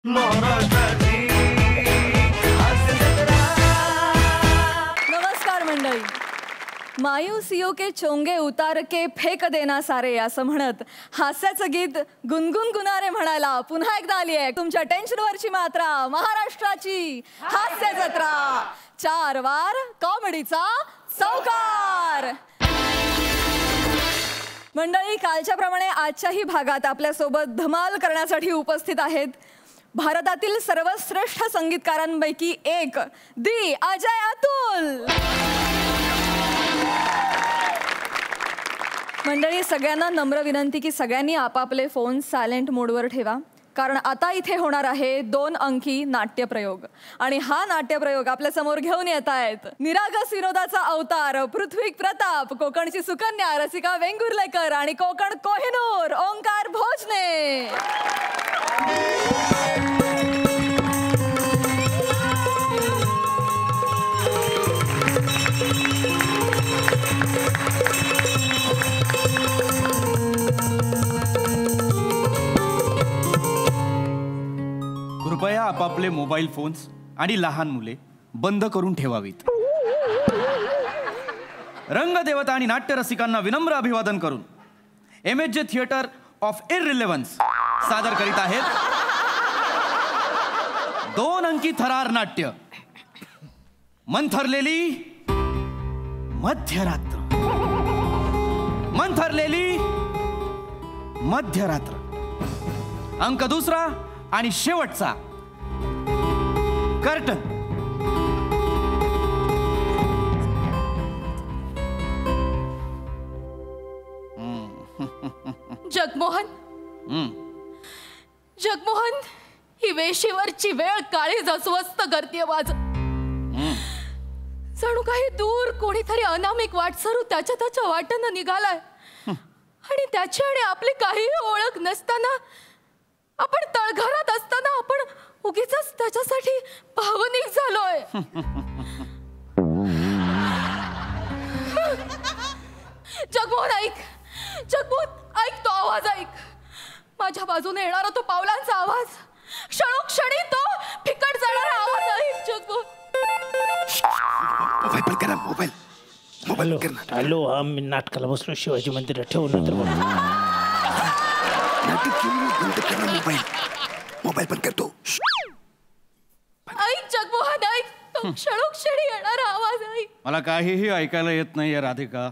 नमस्कार मंडळी. मायूसियों के चोंगे उतार के फेक देना सारे असं म्हणत हास्याचं गीत गुणगुण गुणारे म्हणायला पुन्हा एकदा आली आहे तुमच्या टेन्शनवरची मात्रा, महाराष्ट्राची हास्य जत्रा. 4 वार कॉमेडीचा चौकार. मंडळी, कालच्या प्रमाणे आजच्याही भागात आपल्यासोबत धमाल करण्यासाठी उपस्थित आहेत भारतातील सर्वश्रेष्ठ संगीतकारांपैकी एक दी अजय अतुल. मंडळी, सगळ्यांना नम्र विनंती की सगळ्यांनी आपापले फोन सायलेंट मोडवर ठेवा, कारण आता इथे होणार आहे 2 अंकी नाट्यप्रयोग. आणि हा नाट्यप्रयोग आपल्या समोर घेऊन येत आहेत निरागस विनोदाचा अवतार पृथ्वी प्रताप, कोकणची सुकन्या रसिका वेंगुर्लेकर आणि कोकण कोहिनूर ओंकार भोजने. कृपया आपापले मोबाईल फोन्स आणि लहान मुले बंद करून ठेवावीत. रंगदेवता आणि नाट्य रसिकांना विनम्र अभिवादन करून MSJ थिएटर ऑफ इररिलेव्हन्स सादर करीत आहेत 2 अंकी थरार नाट्य मंथरलेली मध्यरात्र. मंथरलेली मध्यरात्र. अंक 2 आणि शेवटचा कर्टन. जगमोहन, जगमोहन, ही वेशीवरची वेळ काळीज अस्वस्थ करते माझं. जणू काही दूर कोणीतरी अनामिक वाटसरू त्याच्या वाटेनं निघालाय आणि त्याची आणि आपली काही ओळख नसताना, आपण तळघरात असताना आपण उगीच त्याच्यासाठी भावनिक झालोय. जगमोहन ऐक, जगमोहन ऐक, तो आवाज ऐक. माझ्या बाजूने येणारा तो पावलांचा आवाज, क्षणोक्षणी तो फिकट जाणारा आवाज ऐक. जगमोहन, मोबाईल बंद करा. मोबाईल कर ना. हॅलो, हा मी नाटकाला बसलो शिवाजी मंदिरात. ठेवून नंतर बंद कर ना. मोबाईल बंद करतो. ऐक जगमोहन ऐक, तो क्षणोक्षणी येणारा आवाज ऐक. मला काहीही ऐकायला येत नाहीये राधिका,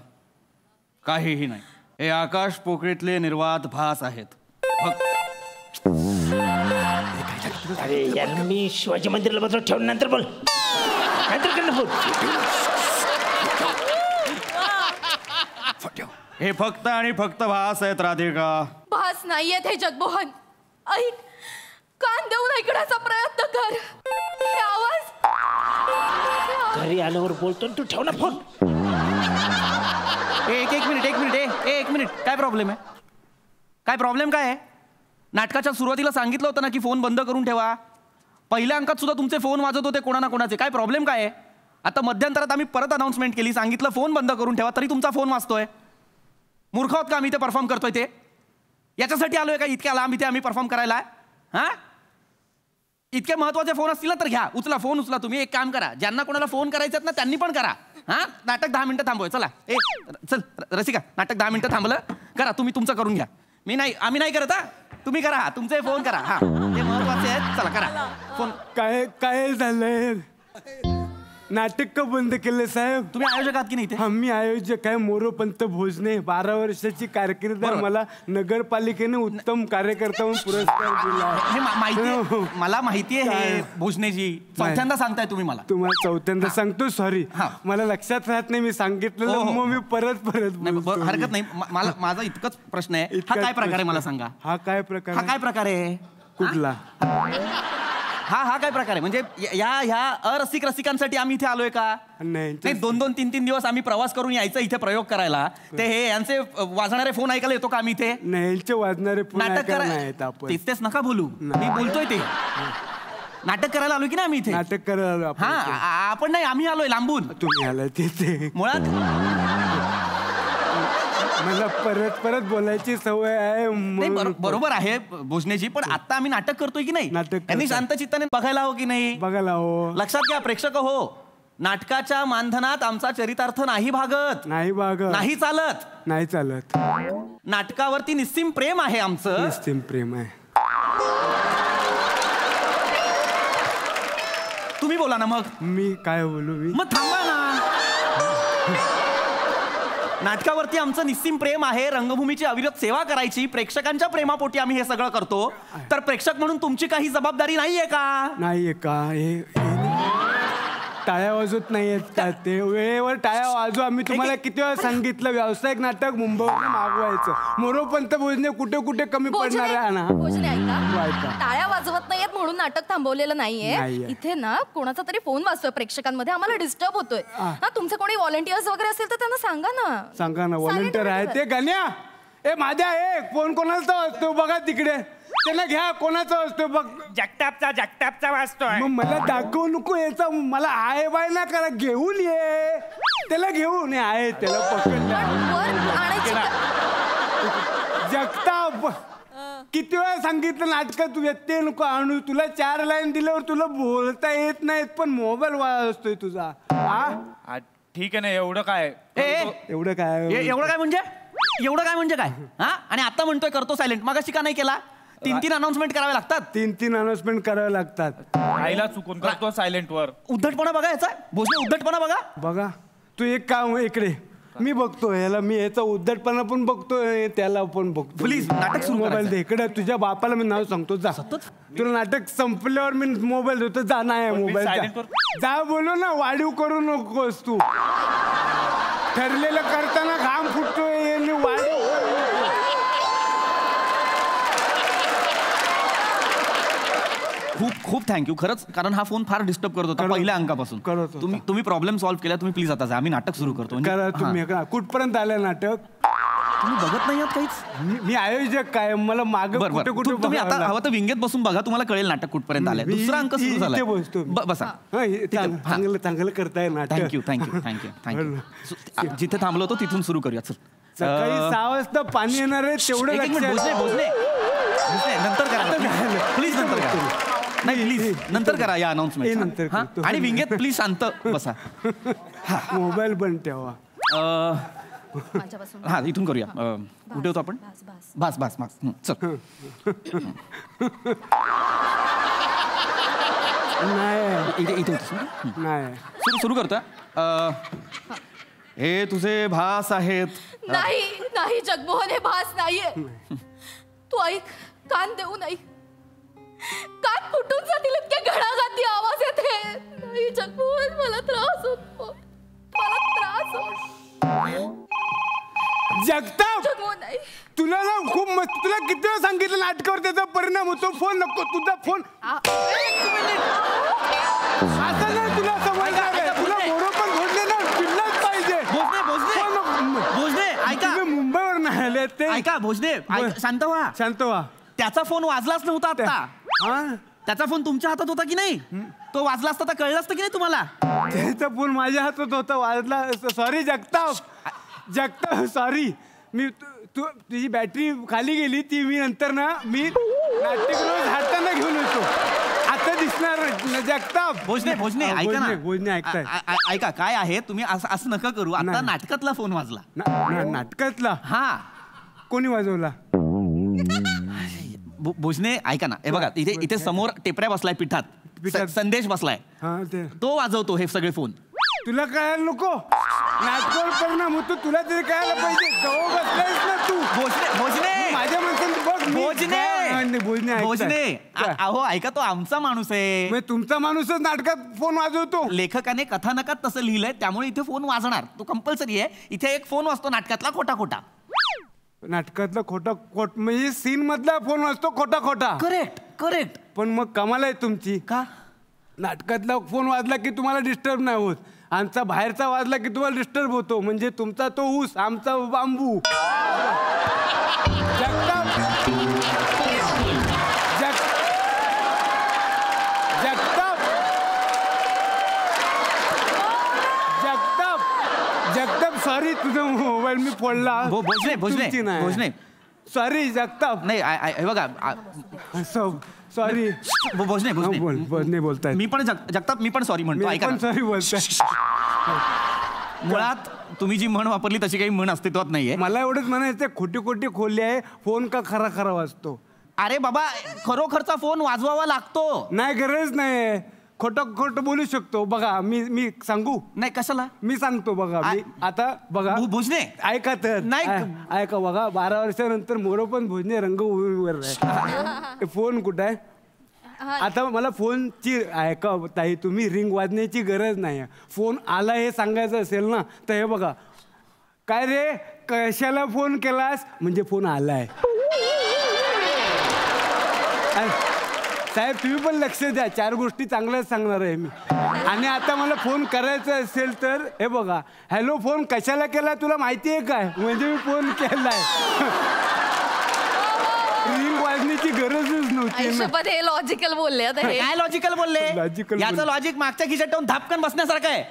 काहीही नाही. हे आकाश पोकळीतले निर्वात भास आहेत. अरे यार, मी शिवाजी मंदिराला बसलो. ठेवून नंतर बोल. नंतर कर ना बोल. हे फक्त आणि फक्त भास आहेत राधिका. भास नाहीयेत हे जगमोहन. ऐक, कान देऊन ऐकण्याचा प्रयत्न कर. हे आवाज घरी आल्यावर बोलतो. तू ठेव ना फोन. एक मिनिट. काय प्रॉब्लेम आहे? काय प्रॉब्लेम काय आहे? नाटकाच्या सुरुवातीला सांगितलं होतं ना की फोन बंद करून ठेवा. पहिल्या अंकात सुद्धा तुमचे फोन वाजत होते कोणा ना कोणाचे. काय प्रॉब्लेम काय आहे? आता मध्यंतरात आम्ही परत अनाउन्समेंट केली, सांगितलं फोन बंद करून ठेवा, तरी तुमचा फोन वाजतोय. मूर्ख आहोत का आम्ही ते परफॉर्म करतोय? ते याच्यासाठी आलोय का इतक्या लांब इथे आम्ही परफॉर्म करायला? हा, इतके महत्वाचे फोन असतील ना तर घ्या, उचला फोन उचला. तुम्ही एक काम करा, ज्यांना कोणाला फोन करायचे ना त्यांनी पण करा. हा, नाटक 10 मिनिटं थांबवूय. चला चल रसिका, नाटक 10 मिनिटं थांबलं. करा तुम्ही तुमचं करून घ्या. मी नाही, आम्ही नाही करत. हा, तुम्ही करा, तुमचे फोन करा. हा, ते महत्वाचे आहेत. चला करा फोन. काय झालंय? नाटक का बंद केलं साहेब? तुम्ही आयोजक आहात की नाही? आम्ही आयोजक आहे. मोरोपंत भोजने. 12 वर्षाची कारकीर्द. मला नगरपालिकेने उत्तम कार्यकर्ता म्हणून पुरस्कार दिला. हे मला माहिती आहे भोजनेजी. चौथ्यांदा सांगताय तुम्ही मला. तुम्हाला चौथ्यांदा सांगतो. सॉरी, मला लक्षात राहत नाही. मी सांगितलं मग मी परत हरकत नाही. माझा इतकंच प्रश्न आहे, हा काय प्रकार आहे मला सांगा. हा काय प्रकार? हा काय प्रकार आहे? कुठला? हा काय प्रकार आहे? म्हणजे ह्या अरसिक रसिकांसाठी आम्ही इथे आलोय का? नाही. 2-2, 3-3 दिवस आम्ही प्रवास करून यायचं इथे प्रयोग करायला. ते हे यांचे वाजणारे फोन ऐकायला येतो का आम्ही इथे? नाही, वाजणारे फोन नाटक करायला. तेच नका बोलू, मी बोलतोय ते. नाटक करायला आलोय की नाही आम्ही इथे? नाटक करायला. हा, आपण नाही, आम्ही आलोय लांबून. तुम्ही आलाय तिथे मुळात. मला परत परत बोलायची सवय आहे नाही बरोबर आहे भोजनेजी, पण आता आम्ही नाटक करतोय की नाही? नाटक त्यांनी करतोय. शांत चित्ताने बघायला हो की नाही? बघायला हो. लक्षात घ्या प्रेक्षक हो, नाटकाच्या मानधनात आमचा चरितार्थ नाही भागत, नाही बाग नाही चालत. नाही चालत. नाटकावरती निस्सीम प्रेम आहे आमचं. निस्सीम प्रेम आहे. तुम्ही बोला ना मग. मी काय बोलू मी? मग थांबा ना. नाटकावरती आमचं निस्सीम प्रेम आहे, रंगभूमीची अविरत सेवा करायची, प्रेक्षकांच्या प्रेमापोटी आम्ही हे सगळं करतो. तर प्रेक्षक म्हणून तुमची काही जबाबदारी नाहीये का? नाहीये का? हे टाळ्या वाजवत नाहीयेत का ते? वेळेवर टाळ्या वाजवा. आम्ही तुम्हाला किती वेळा सांगितलं व्यावसायिक नाटक मुंबईवर मागवायचं. मोरोपंत भोजने कुठे कुठे कमी पडणार आहे ना. भोजने ऐका. ऐका, टाळ्या वाजवत नाहीयेत म्हणून नाटक थांबवलेलं नाहीये. नाहीये. इथे ना कोणाचा तरी फोन वाजतोय प्रेक्षकांमध्ये, आम्हाला डिस्टर्ब होतोय. हा, तुमचे कोणी व्हॉलंटियर्स वगैरे असेल तर त्यांना सांगा ना. सांगा ना. व्हॉलंटियर आहे ते. गाण्या ए माझ्या फोन कोणाचा वाजतो बघा तिकडे. त्यांना घ्या. कोणाचा वाजतो बघ. जगतापचा वाजतोय. मग मला दाखवू नको याचा. मला आहे बाय ना करा. घेऊन ये त्याला. घेऊन ये. आहे त्याला पकडलं. वर आणायची का? जगताप किती वेळा सांगितलं नाटकात तू व्यत्यय नको आणू. तुला 4 लाईन दिल्यावर तुला बोलता येत नाहीत, पण मोबाईल वाजतोय तुझा. हा ठीक आहे ना. एवढं काय? एवढं काय? एवढं काय म्हणजे? एवढं काय म्हणजे काय? हा, आणि आता म्हणतोय करतो सायलेंट. मगाशी का नाही केला? 3 अनाउन्समेंट करावे लागतात. 3 अनाउन्समेंट करावे लागतात. आईला चुकून करतो सायलेंट वर. उद्धटपणा बघा याचा. भोजने उद्धटपणा बघा. बघा तू एक काम इकडे. मी बघतो याला. मी याचा उद्धटपणा पण बघतोय, त्याला पण बघतो. प्लीज नाटक सुरू मोबाईल दे इकडे. तुझ्या बापाला मी नाव सांगतो. जा. तुला नाटक संपल्यावर मी मोबाईल देतो. जा. नाही मोबाईल silent वर. जा बोलू ना. वाढीव करू नकोस तू. ठरलेलं करताना घाम फुटतोय. वाढीव खूप खूप थँक्यू खरंच, कारण हा फोन फार डिस्टर्ब करत होता पहिल्या अंकापासून. करत होता. तुम्ही प्रॉब्लेम सॉल्व्ह केला. तुम्ही प्लीज आता जा. आम्ही नाटक सुरू करतो. करा तुम्ही. कुठपर्यंत आलं नाटक? तुम्ही बघत नाही आहात काहीच. मी आयोजक काय. मला माग कुठे कुठे तुम्ही आता हवं तर विंगेत बसून बघा. तुम्हाला कळेल नाटक कुठपर्यंत आलंय. दुसरा अंक सुरू झाला. बसा. चांगलं चांगलं करताय नाटक. Thank you thank you thank you thank you. जिथे थांबलो होतो तिथून सुरू करूया. चल. सकाळी 6 वाजता पाणी येणार आहे तेवढं भोजने नंतर करा प्लीज. नंतर करा. नाही प्लीज नंतर करा या अनाउन्समेंट नंतर करतो. आणि विंगेत प्लीज शांत बसा. मोबाईल पण ठेवा. माझ्यापासून. हा इथून करूया. कुठे होतो आपण? बस बस चल. नाही इथे होतोस ना? नाही सुरू करतो. हे तुझे भास आहेत. नाही नाही जगमोहन, हे भास नाहीये. तू ऐक, कान देऊन ऐक. कान फुटून जातील इतके घणाघाती आवाज येते. नाही जगमोहन, मला त्रास होतो. मला त्रास होतो. जगताप जगमोहन नाही. तुला ना खूप मस्त. तुला किती वेळा सांगितलं नाटकावर त्याचा परिणाम होतो. फोन नको. तुझा फोन आता नाही तुला समजणार आहे. तुला बरोबर घडले ना पिल्लाच पाहिजे. भोजने ऐका. तुम्ही मुंबईवर नाही आले ते. ऐका भोजने शांत व्हा. शांत व्हा. त्याचा फोन वाजलाच नव्हता आता. हा त्याचा फोन तुमच्या हातात होता की नाही? तो वाजला असता तर कळलं असतं की नाही तुम्हाला? त्याचा फोन माझ्या हातात होता. वाजला. सॉरी जगताप. जगताप सॉरी. मी तुझी बॅटरी खाली गेली. ती मी नंतर ना मी नाट्यगृह झाडताना घेऊन येतो. आता दिसणार जगताप. भोजने ऐका ना. भोजने ऐकताय. ऐका काय आहे तुम्ही असं नका करू. आता नाटकातला फोन वाजला. नाटकातला? हा. कोणी वाजवला? भोजने ऐका ना. हे बघा इथे समोर टेपऱ्या बसलाय पिठात. संदेश बसलाय. तो वाजवतो हे सगळे फोन. तुला कळायला नको. नाटकावर परिणाम होतो. तुला तरी कळायला पाहिजे. जवळ बसलायस ना तू. भोजने माझ्या माणसाने बघ. भोजने अहो ऐका, तो आमचा माणूस आहे. तुमचा माणूसच नाटकात फोन वाजवतो. लेखकाने कथानकात तसं लिहिलंय, त्यामुळे इथे फोन वाजणार. तो कंपल्सरी आहे. इथे एक फोन वाजतो नाटकातला खोटा खोटा. नाटकातला खोटा म्हणजे सीन मधला फोन वाजतो खोटा खोटा. करेक्ट. पण मग कमाल आहे तुमची. का? नाटकातला फोन वाजला की तुम्हाला डिस्टर्ब नाही होत. आमचा बाहेरचा वाजला की तुम्हाला डिस्टर्ब होतो. म्हणजे तुमचा तो ऊस, आमचा बांबू. जगताप सॉरी तुझा मोबाईल मी फोडला. भोजने तुमची नाही. भोजने सॉरी जगताप. नाही हे बघा सॉरी. भोजने नाही बोलताय. मी पण जगताप मी पण सॉरी म्हणतो. ऐका ना. सॉरी बोलताय. मुळात तुम्ही जी म्हण वापरली तशी काही म्हण अस्तित्वात नाहीये. मला एवढंच म्हणायचं खोटी खोटी खोली आहे. फोन का खरा खरा वाजतो. अरे बाबा खरोखरचा फोन वाजवावा लागतो. नाही गरज नाही. खोटं खोटं बोलू शकतो. बघा मी सांगू. नाही कशाला मी सांगतो. बघा मी आता बघा भोजने ऐका तर नाही. ऐका बघा 12 वर्षानंतर मोर पण भोजने रंगभूमीवर आहे. फोन कुठं आहे. आता मला फोनची ऐका ताई तुम्ही रिंग वाजण्याची गरज नाही. फोन आला हे सांगायचं असेल ना तर हे बघा काय रे कशाला फोन केलास म्हणजे फोन आलाय. साहेब तुम्ही पण लक्ष द्या. 4 गोष्टी चांगल्याच सांगणार आहे मी. आणि आता मला फोन करायचा असेल तर हे बघा हॅलो फोन कशाला केला तुला माहिती आहे काय म्हणजे मी फोन केलाय. रिंग वाजण्याची गरजच नव्हती. हे लॉजिकल बोलले आता हे. काय लॉजिकल बोलले. Logical याचं लॉजिक मागच्या खिशात ठेवून धापकन बसण्यासारखं आहे.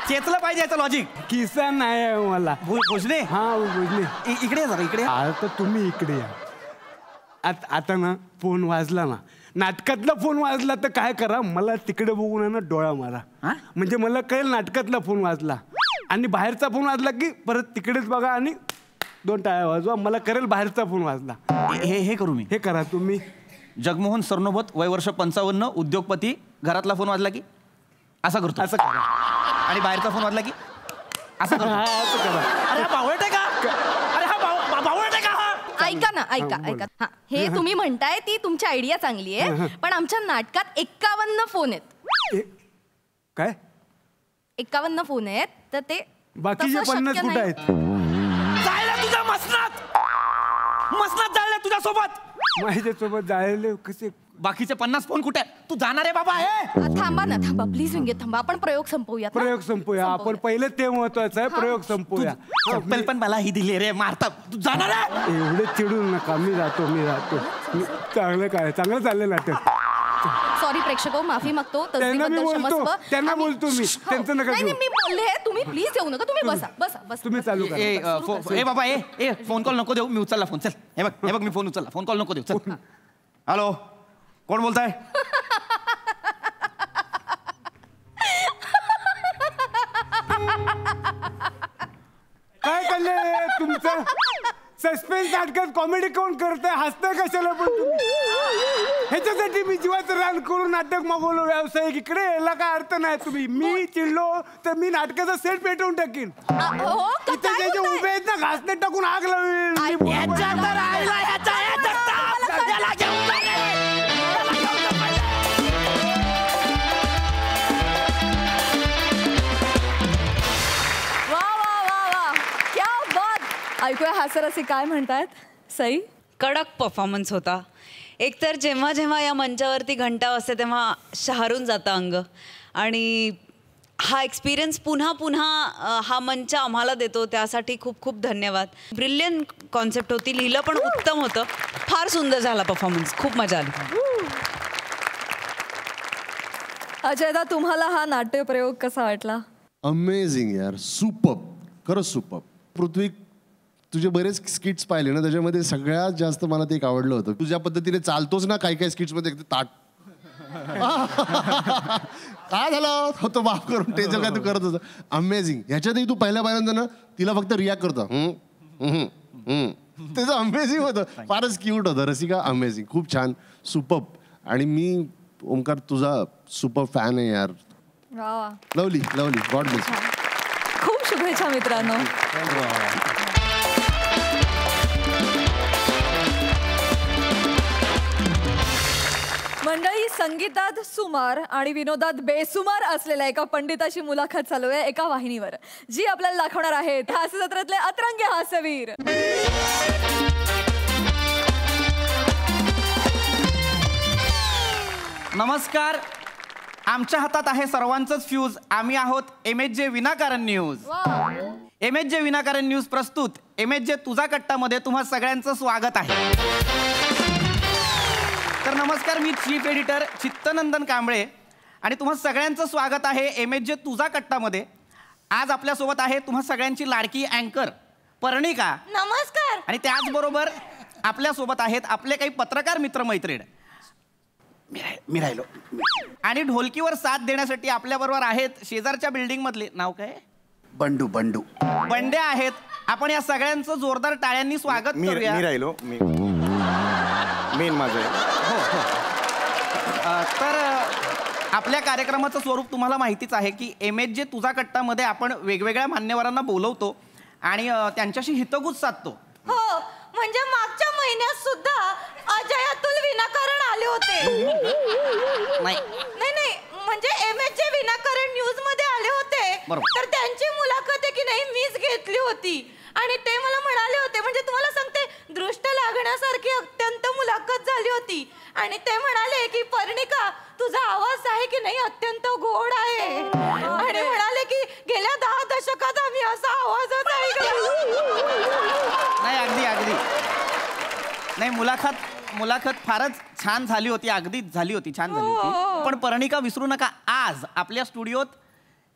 चेतलं पाहिजे याचं लॉजिक. किस्सा नाही आहे मला. भोजने हा भोजने इकडे जरा इकडे. आता तुम्ही इकडे या. आता ना फोन वाजला ना नाटकातला फोन वाजला तर काय करा मला तिकडे बघून आहे ना डोळा मारा. म्हणजे मला कळेल नाटकातला फोन वाजला. आणि बाहेरचा फोन वाजला की परत तिकडेच बघा आणि 2 टाळ्या वाजवा. मला कळेल बाहेरचा फोन वाजला. हे करू मी. हे करा तुम्ही. जगमोहन सरनोबत वय वर्ष 55 उद्योगपती. घरातला फोन वाजला की असा करतो. असं करा. आणि बाहेरचा फोन वाजला की असं करतो. असं करा. अरे हा बावळट आहे का. अरे हा बावळट आहे का. ऐका ना ऐका. हा हे तुम्ही म्हणताय ती तुमची आयडिया चांगली आहे. पण आमच्या नाटकात 51 फोन आहेत. काय 51 फोन आहेत तर ते बाकीचे तसं 50 शक्य कुठं नाही. आहेत. जायला तुझ्या मसनात जायला तुझ्यासोबत. माझ्यासोबत जायले कसे बाकीचे 50 फोन कुठे आहे. तू जाणार आहे बाबा. थांबा ना थांबा प्लीज विंगे थांबा. आपण प्रयोग संपवूयात ना. प्रयोग संपूया आपण. पहिले ते महत्वाचं आहे. प्रयोग संपूया. चप्पल पण मला ही दिली रे मारता. तू जाणार आहे. एवढे चिडून नका. मी जातो. चांगलं काय चांगलं चाललं नाटक. सॉरी प्रेक्षको माफी मागतो. त्यांना बोलतो मी. त्यांचं नका नाही घेऊ. मी बोलले तुम्ही प्लीज येऊ नका. तुम्ही बसा. तुम्ही चालू करा. ए बाबा ए फोन कॉल नको देऊ. मी उचलला फोन. चल हे बघ मी फोन उचलला. फोन कॉल नको देऊ. चल. हॅलो कोण बोलताय. काय चाललंय तुमचं. सस्पेन्स नाटकात कॉमेडी कोण करताय. हसताय कशाला पण तुम्ही. ह्याच्यासाठी मी जीवाचं रान करून नाटक मागवलं व्यावसायिक. इकडे यायला काय अर्थ नाही. तुम्ही मी चिडलो तर मी नाटकाचा सेट पेटवून टाकीन. इथे जे जे उभे आहेत ना घासने टाकून आग लावेल. ऐकूया हास्यरसिक काय म्हणतायत. सई कडक परफॉर्मन्स होता. एकतर जेव्हा जेव्हा या मंचावरती घंटा वाजते तेव्हा शहारून जातं अंग. आणि हा एक्सपिरियन्स पुन्हा पुन्हा हा मंच आम्हाला देतो त्यासाठी खूप खूप धन्यवाद. ब्रिलियंट कॉन्सेप्ट होती. लिहिलं पण उत्तम होतं. फार सुंदर झाला परफॉर्मन्स. खूप मजा आली. अजयदा तुम्हाला हा नाट्यप्रयोग कसा वाटला. अमेझिंग यार. सुपर्ब. खरंच सुपर्ब. पृथ्वी तुझे बरेच स्किट्स पाहिले ना त्याच्यामध्ये सगळ्यात जास्त मला ते एक आवडलं होतं. तुझ्या पद्धतीने चालतोच ना काही स्किट्समध्ये ताट काय झालं होतं माफ करून ते जर काय तू करत होतं. अमेझिंग. ह्याच्यातही तू पहिल्या पहिल्यांदा ना तिला फक्त रिॲक्ट करतो. त्याचं अमेझिंग होतं. फारच क्यूट होतं. रसिका अमेझिंग. खूप छान. सुपर्ब. आणि मी ओमकार तुझा सुपर फॅन आहे यार. Lovely God bless. खूप शुभेच्छा मित्रांनो. मंडळी संगीतात सुमार आणि विनोदात बेसुमार असलेल्या एका पंडिताची मुलाखत चालू आहे एका वाहिनीवर जी आपल्याला दाखवणार आहेत हास्य जत्रेतले अतरंगी हास्यवीर. नमस्कार. आमच्या हातात आहे सर्वांचंच फ्यूज. आम्ही आहोत MHJ विनाकारण न्यूज. MHJ विनाकारण न्यूज प्रस्तुत MHJ तुझा कट्टामध्ये तुम्हा सगळ्यांचं स्वागत आहे. तर नमस्कार. मी चीफ एडिटर चित्तनंदन कांबळे आणि तुम्हा सगळ्यांचं स्वागत आहे MHJ तुझा कट्टामध्ये. आज आपल्यासोबत आहे तुम्हा सगळ्यांची लाडकी अँकर पर्णिका. नमस्कार. आणि त्याचबरोबर आपल्यासोबत आहेत आपले काही पत्रकार मित्रमैत्रीण. मी राहिलो. आणि ढोलकीवर साथ देण्यासाठी आपल्याबरोबर आहेत शेजारच्या बिल्डिंग मधले, नाव काय? बंडू. बंडे आहेत. आपण या सगळ्यांचं जोरदार टाळ्यांनी स्वागत करूया. मी राहिलो. मेन माझं तर आपल्या कार्यक्रमाचं स्वरूप तुम्हाला माहितीच आहे की MSJ तुझा कट्टामध्ये आपण वेगवेगळ्या मान्यवरांना बोलवतो आणि त्यांच्याशी हितगुज साधतो. हो, म्हणजे मागच्या महिन्यात सुद्धा अजय अतुल विनाकारण आले होते. नाही नाही, म्हणजे MSJ विनाकारण न्यूज मध्ये आले होते. तर त्यांची मुलाखत आहे की नाही मीच घेतली होती आणि ते मला म्हणाले होते, म्हणजे तुम्हाला सांगते दृष्ट लागण्यासारखी अत्यंत मुलाखत झाली होती. आणि ते म्हणाले की पर्णिका तुझा आवाज आहे की नाही अत्यंत गोड आहे. आणि म्हणाले की गेल्या 10 दशकात आम्ही असा आवाजच ऐकला. नाही, अगदी नाही, मुलाखत फारच छान झाली होती. अगदीच झाली होती, छान झाली होती. पण पर्णिका विसरू नका, आज आपल्या स्टुडिओत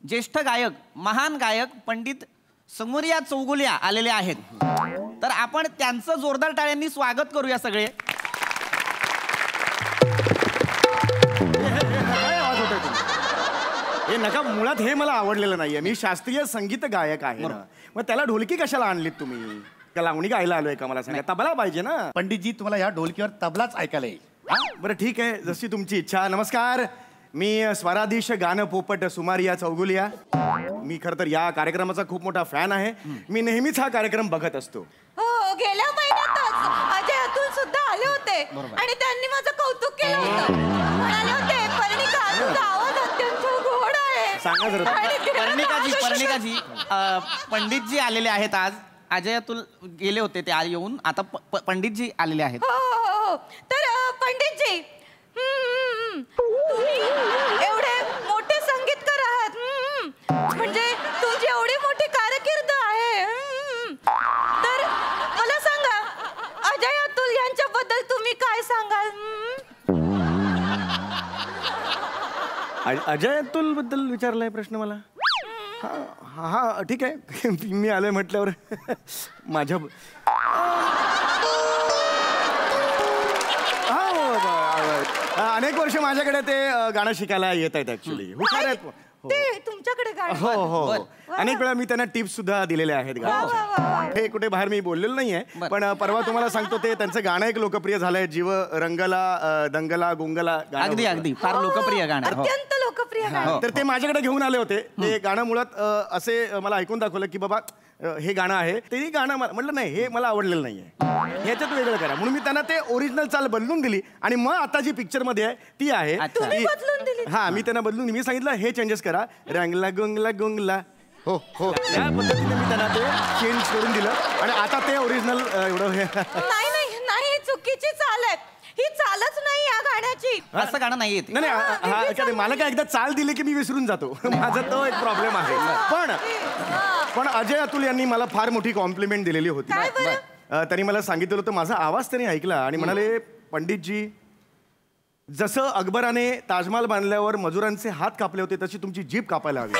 ज्येष्ठ गायक, महान गायक पंडित समोरिया चौगुलिया आलेले आहेत. तर आपण त्यांचं जोरदार टाळ्यांनी स्वागत करूया सगळे. हे नका, मुळात हे मला आवडलेलं नाहीये. मी शास्त्रीय संगीत गायक आहे ना, मग त्याला ढोलकी कशाला आणलीत तुम्ही? का लावणी गायला आलोय का? मला सांगा. तबला पाहिजे ना. पंडितजी तुम्हाला या ढोलकीवर तबलाच ऐकायला येईल. बरं ठीक आहे, जशी तुमची इच्छा. नमस्कार, मी स्वराधीश गाणं पोपट सुमारिया चौगुलिया. मी खरं तर या कार्यक्रमाचा खूप मोठा फॅन आहे. मी नेहमीच हा कार्यक्रम बघत असतो. हो, गेल्या महिन्यातच अजय अतुल सुद्धा आले होते आणि त्यांनी माझं कौतुक केलं होतं. म्हणाले होते पर्णिका तुझा आवाज अत्यंत गोड आहे. सांगा जरा. पर्णिकाजी पंडितजी आलेले आहेत आज. अजय अतुल गेले होते, ते आज येऊन आता पंडितजी आलेले आहेत. हो. तर पंडितजी, तुम्ही एवढे मोठे संगीतकार आहात, म्हणजे तुमची एवढी मोठी कारकीर्द आहे. तर मला सांगा अजय अतुल यांच्याबद्दल तुम्ही काय सांगाल? अजय अतुल बद्दल विचारलाय प्रश्न मला? हा ठीक आहे. मी आलोय म्हटल्यावर माझ्या अनेक वर्ष माझ्याकडे ते गाणं शिकायला येत आहेत. ऍक्च्युली हुशार आहेत. ते तुमच्याकडे गाणं? हो. अनेक वेळा मी त्यांना टिप्स सुद्धा दिलेल्या आहेत गाण्याच्या. हे कुठे बाहेर मी बोललेलो नाहीये, पण परवा तुम्हाला सांगतो ते त्यांचं गाणं एक लोकप्रिय झालंय, जीव रंगला दंगला गुंगला. अगदी फार लोकप्रिय गाणं, अत्यंत लोकप्रिय गाणं. तर ते माझ्याकडे घेऊन आले होते. ते गाणं मुळात असे मला ऐकून दाखवलं की बाबा हे गाणं आहे. तेही गाणं म्हटलं नाही, हे मला आवडलेलं नाहीये, ह्याच्यात वेगळं करा. म्हणून मी त्यांना ते ओरिजिनल चाल बदलून दिली आणि मग आता जी पिक्चर मध्ये आहे ती आहे. हा, मी त्यांना बदलून मी सांगितलं हे चेंजेस करा, रंगला गुंगला गुंगला. हो, या पद्धतीने मी त्यांना ते चेंज करून दिलं आणि आता ते ओरिजिनल एवढं. नाही, चुकीची चाल आहे ही. चालच नाही या गाण्याची. असं गाणं नाही येत. नाही, मला काय एकदा चाल दिली की मी विसरून जातो. माझा तो एक प्रॉब्लेम आहे. पण अजय अतुल यांनी मला फार मोठी कॉम्प्लिमेंट दिलेली होती. त्यांनी मला सांगितलं होतं, माझा आवाज त्यांनी ऐकला आणि म्हणाले पंडितजी जसं अकबराने ताजमहाल बांधल्यावर मजुरांचे हात कापले होते तशी तुमची जीभ कापायला हवी.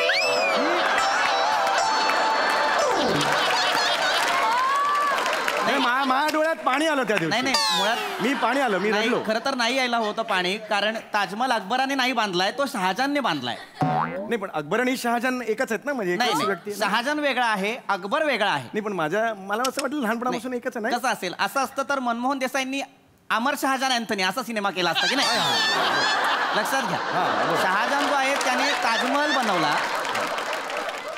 माझ्या डोळ्यात पाणी आलं त्या दिवशी. नाही, मुळात मी पाणी आलं, मी रडलो. खरं तर नाही यायला होतं पाणी, कारण ताजमहाल अकबराने नाही बांधलाय, तो शहाजहानने बांधलाय. नाही, पण अकबर आणि शहाजहान एकच आहेत ना, म्हणजे नाही, शहाजहान वेगळा आहे, अकबर वेगळा आहे. नाही, पण मला असं वाटलं लहानपणापासून एकच आहे. कसं असेल? असं असतं तर मनमोहन देसाईंनी अमर शहाजहान अँथनी असा सिनेमा केला असता की नाही? लक्षात घ्या, शहाजहान जो आहे त्याने ताजमहल बनवला,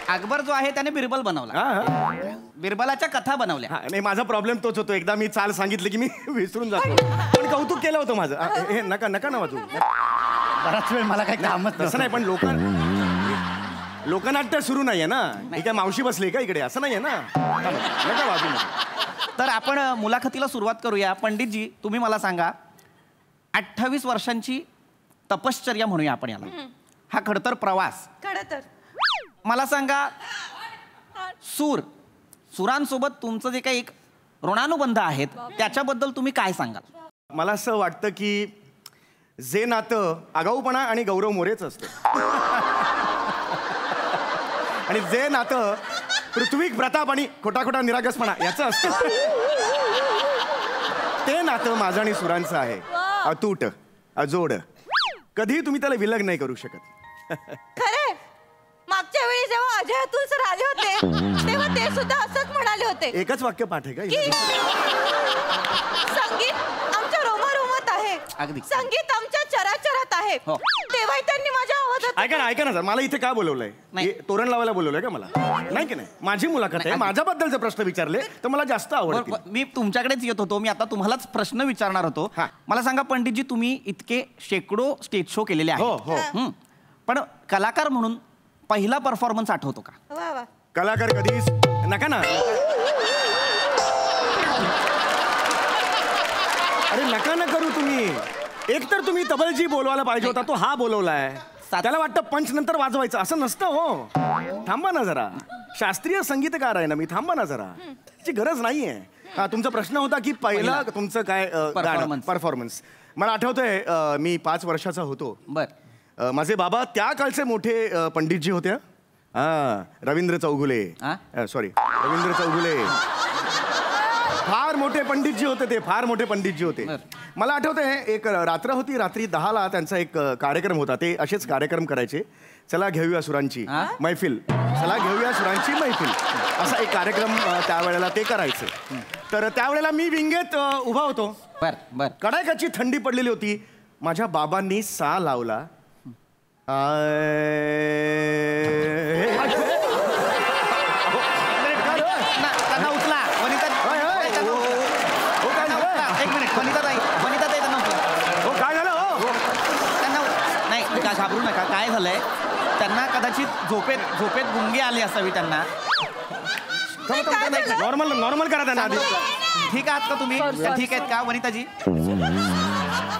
अकबर जो आहे त्याने बिरबल बनवला, बिरबलाच्या कथा बनवल्या. नाही, माझा प्रॉब्लेम तोच होतो, एकदा मी चाल सांगितलं की मी विसरून जातो. पण कौतुक केलं होतं माझं. हे नका ना वाजू. बराच वेळ मला काही कामच तसं नाही, पण लोकनाट्य सुरू नाहीये ना. ही काय मावशी बसली का इकडे? असं नाहीये ना. नका वाजू. तर आपण मुलाखतीला सुरुवात करूया. पंडितजी, तुम्ही मला सांगा, 28 वर्षांची तपश्चर्या म्हणूया आपण याला, हा खडतर प्रवास, मला सांगा, सुरांसोबत तुमचं जे काही एक ऋणानुबंध आहेत त्याच्याबद्दल तुम्ही काय सांगाल? मला असं वाटतं की जे नातं आगाऊपणा आणि गौरव मोरेच असतं. आणि जे नातं पृथ्वी प्रताप आणि खोटा खोटा निरागसपणा याचं असतं ते नातं माझं आणि सुरांचं आहे. अतूट, अजोड. कधीही तुम्ही त्याला विलग नाही करू शकत. खरे मागच्या वेळी जेव्हा अजय अतुल सर आले होते तेव्हा ते सुद्धा असंच म्हणाले होते. एकच वाक्य पाठ आहे का? संगीत आमच्या रोमारोमात आहे. अगदी. संगीत आमच्या चराचरात आहे. हो. तेव्हाही त्यांनी माझ्या आवाजात ऐका ना सर, मला इथे का बोलवलंय? नाही. तोरण लावायला बोलवलंय का मला? नाही की नाही, माझी मुलाखत आहे. माझ्याबद्दलचे प्रश्न विचारले तर मला जास्त आवडतील. मी तुमच्याकडेच येत होतो. मी आता तुम्हालाच प्रश्न विचारणार होतो. हा. मला सांगा पंडितजी, तुम्ही इतके शेकडो स्टेज शो केलेले हो, हो. आहेत. पण कलाकार म्हणून पहिला परफॉर्मन्स आठवतो का? वा वा. कलाकार कधीच नका ना. अरे नका ना करू तुम्ही. एक तर तुम्ही तबलजी बोलवायला पाहिजे होता, तो हा बोलवलाय. त्याला वाटतं पंच नंतर वाजवायचं, असं नसतं हो. थांबा ना जरा, शास्त्रीय संगीतकार आहे ना मी. थांबा ना जरा, त्याची गरज नाहीये. हा, तुमचा प्रश्न होता की पहिला तुमचं काय परफॉर्मन्स. मला आठवतंय मी 5 वर्षाचा होतो. बर. माझे बाबा त्या काळचे मोठे पंडितजी होते. रवींद्र चौगुले. सॉरी, रवींद्र चौगुले फार मोठे पंडितजी होते. ते फार मोठे पंडितजी होते. मला आठवतंय एक रात्र होती. रात्री 10ला त्यांचा एक कार्यक्रम होता. ते असेच कार्यक्रम करायचे. चला घेऊया सुरांची मैफिल, चला घेऊया सुरांची मैफिल, असा एक कार्यक्रम त्यावेळेला ते करायचे. तर त्यावेळेला मी विंगेत उभा होतो. बर बर. कडाक्याची थंडी पडलेली होती. माझ्या बाबांनी सा लावला. त्यांना उचला. एक मिनिट. वनिताताई त्यांना उचला. हो काय झालं? हो त्यांना नाही, घाबरू नका. काय झालंय, त्यांना कदाचित झोपेत गुंगी आली असावी त्यांना. नॉर्मल करा त्यांना आधी. ठीक आहात का तुम्ही? ठीक आहेत का वनिताजी?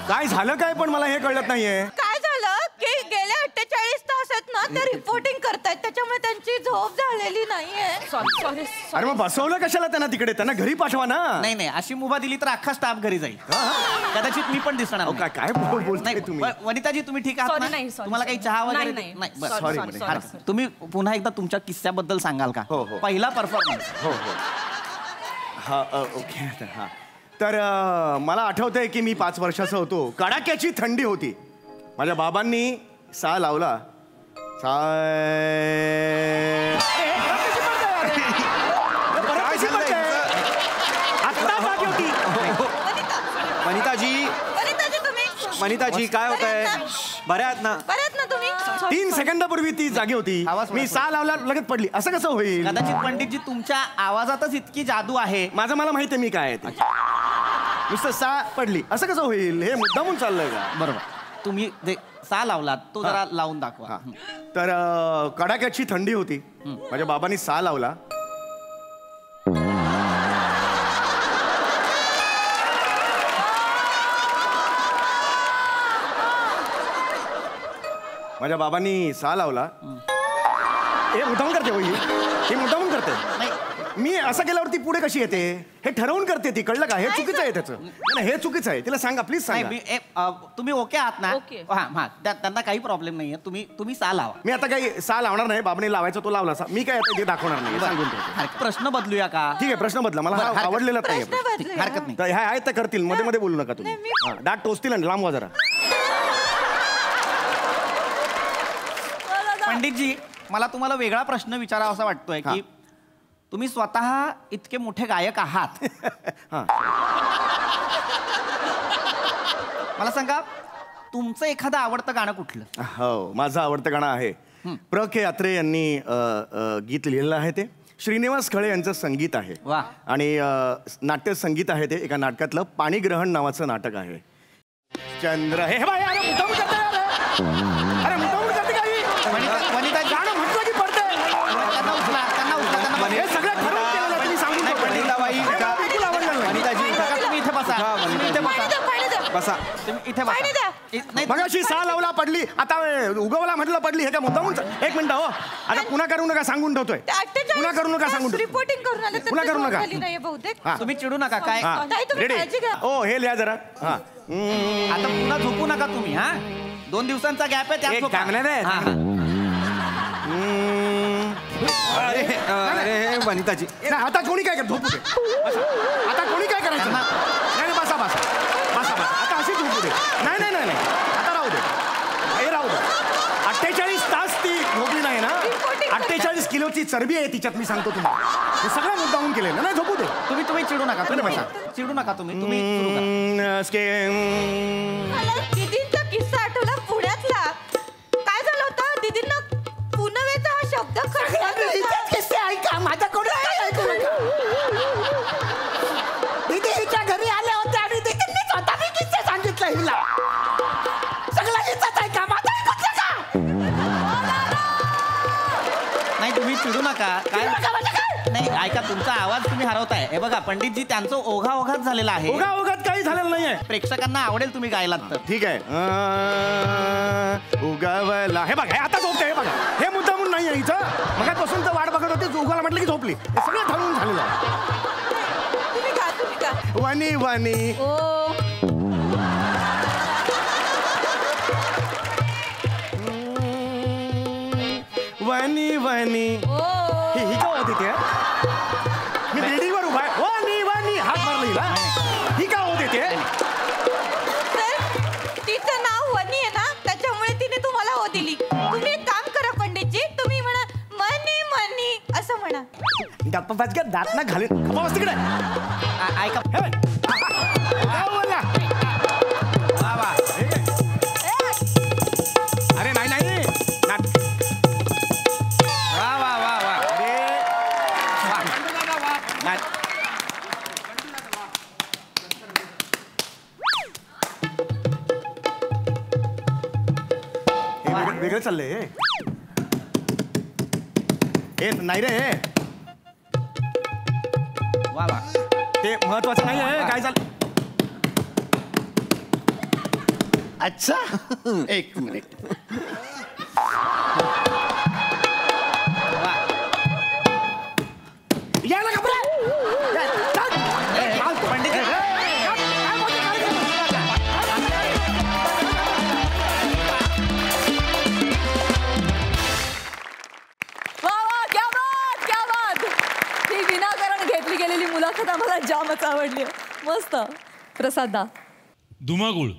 काय झालं काय पण मला हे कळत नाहीये. काय झालं की गेले 48 तास आहेत ना ते रिपोर्टिंग करतायत, त्याच्यामुळे त्यांची झोप झालेली नाहीये. सॉरी. अरे मग बसवलं कशाला त्यांना तिकडे? त्यांना घरी पाठवा ना. नाही, अशी मुभा दिली तर अख्खा स्टाफ घरी जाईल. कदाचित मी पण दिसणार नाही. काय बोलताय तुम्ही? वनिताजी तुम्ही ठीक आहात ना? तुम्हाला काही चहा वगैरे? नाही. सॉरी. तुम्ही पुन्हा एकदा तुमच्या किस्स्याबद्दल सांगाल का? हो. पहिला परफॉर्मन्स. हो. हा ओके. हा तर मला आठवतंय की मी 5 वर्षाचा होतो. कडाक्याची थंडी होती. माझ्या बाबांनी सा लावला. वनिताजी काय होत आहे? बऱ्या आहात ना? बऱ्यात ना तुम्ही? 3 सेकंदापूर्वी ती जागी होती. मी सा लावला लगेच पडली. असं कसं होईल? कदाचित पंडितजी तुमच्या आवाजातच इतकी जादू आहे. मला माहिती आहे मी काय आहे ते. नुसतं सा पडली असं कसं होईल? हे मुद्दामून चाललंय का? बरोबर. तुम्ही सा लावलात तो जरा लावून दाखवा. तर कडाक्याची थंडी होती. माझ्या बाबांनी सा लावला. माझ्या बाबांनी सा लावला. हे मुद्दामून करते हो ही मुद्दामून करते. मी असं केल्यावरती पुढे कशी येते हे ठरवून करते ती. कळलं का? हे चुकीचं आहे त्याचं. नाही, हे चुकीचं आहे. तिला सांगा प्लीज सांगा. तुम्ही ओके आहात ना? हा त्यांना काही प्रॉब्लेम नाहीये. तुम्ही सा लावा. मी आता काही सा लावणार नाही. बाबांनी लावायचा तो लावला सा. मी काय आता ते दाखवणार नाही. सांगून ठेवतो. प्रश्न बदलूया का? ठीक आहे, प्रश्न बदला. मला आवडलेला नाही. हरकत नाही. ह्या आहेत तर करतील. मध्ये बोलू नका तुम्ही. डाक टोचतील आणि लांब वा जरा. पंडितजी, मला तुम्हाला वेगळा प्रश्न विचारावा असा वाटतोय की तुम्ही स्वतः इतके मोठे गायक आहात. मला सांगा, तुमचं एखादं आवडतं गाणं कुठलं? हो, माझं आवडतं गाणं आहे प्र के यात्रे यांनी गीत लिहिलेलं आहे. ते श्रीनिवास खळे यांचं संगीत आहे. वा. आणि नाट्य संगीत आहे. ते एका नाटकातलं पाणीग्रहण नावाचं नाटक आहे. चंद्र हे बाय. अरे मुद्दाम करते. अरे मुद्दाम करते काही. वनिता गाणं म्हटलं की पडते. त्यांना उचला. हे सगळं ठरवून केलेलं तुम्ही सांगून तुम्ही इथे बसा. बसा. तुम्ही इथे बसा. मगाशी सा लावला पडली, आता उगवला म्हटलं पडली. हे काय मुद्दामून? एक मिनिट हो, आता पुन्हा करू नका सांगून ठेवतोय. पुन्हा करू नका सांगून रिपोर्टिंग करून आले. पुन्हा करू नका. तुम्ही चिडू नका. काय रेडी? हो, हे लिहा जरा. हा, आता पुन्हा झोपू नका तुम्ही. 2 दिवसांचा गॅप आहे. त्यात एक काम नाही. अरे वनिताजी नाही, आता कोणी काय कर झोपू दे बसा. आता कोणी काय करायचं नाही बसा बसा बसा बसा आता अशी झोपू दे. नाही नाही नाही आता राहू दे, हे राहू दे. 48 तास ती झोपली नाही ना. 48 किलोची चरबी आहे तिच्यात, मी सांगतो तुम्हाला. हे सगळं मुद्दामून केलेलं नाही. झोपू दे तुम्ही चिडू नका, चिडू नका तुम्ही दीदींचा किस्सा आठवला पुण्यातला. काय झालं होतं दीदींना पुनवेचा हा शब्द किस्से ऐका माझ्याकडून काय ऐकू नका. दीदी हिच्या घरी आले होते आणि दीदींनी स्वतः मी किस्से सांगितलं हिला. सगळं हिचाच ऐका, माझं ऐकत का? नाही तुम्ही चिडू नका. काय नाही ऐका, तुमचा आवाज तुम्ही हरवताय. हे बघा पंडितजी, त्यांचं ओघाओघात झालेला आहे. ओघाओघात काही झालेलं नाहीये. प्रेक्षकांना आवडेल तुम्ही गायलात तर. ठीक आहे. उगावला हे बघा, हे आता झोपते. हे बघा, हे मुद्दा म्हणून नाही आहे इथं. मगापासून तर वाट बघत होते, उगाला म्हटलं की झोपली. हे सगळं ठरवून झालेलं आहे. तुम्ही का वनी वनी वनी वनी ही का होत येते? मी बिल्डिंगवर उभा आहे. वनी वनी हात मारला हिला. ही का होत येते? तिचं नाव वनी आहे ना, त्याच्यामुळे तिने तुम्हाला हो दिली. तुम्ही एक काम करा पंडितजी, तुम्ही म्हणा मनी मनी असं म्हणा. गप्पा बस दात ना घालेन. बस तिकडे ऐका वा वा. अरे नाही नाही वा वा वा वा. अरे वेगळं चाललंय हे. नाही रे, वा वा. ते महत्वाचं नाही आहे. काय झालं? अच्छा एक मिनिट. यायला घाबरा. गेलेली मुलाखत आम्हाला जामच आवडली. मस्त. प्रसादा धुमाकूळ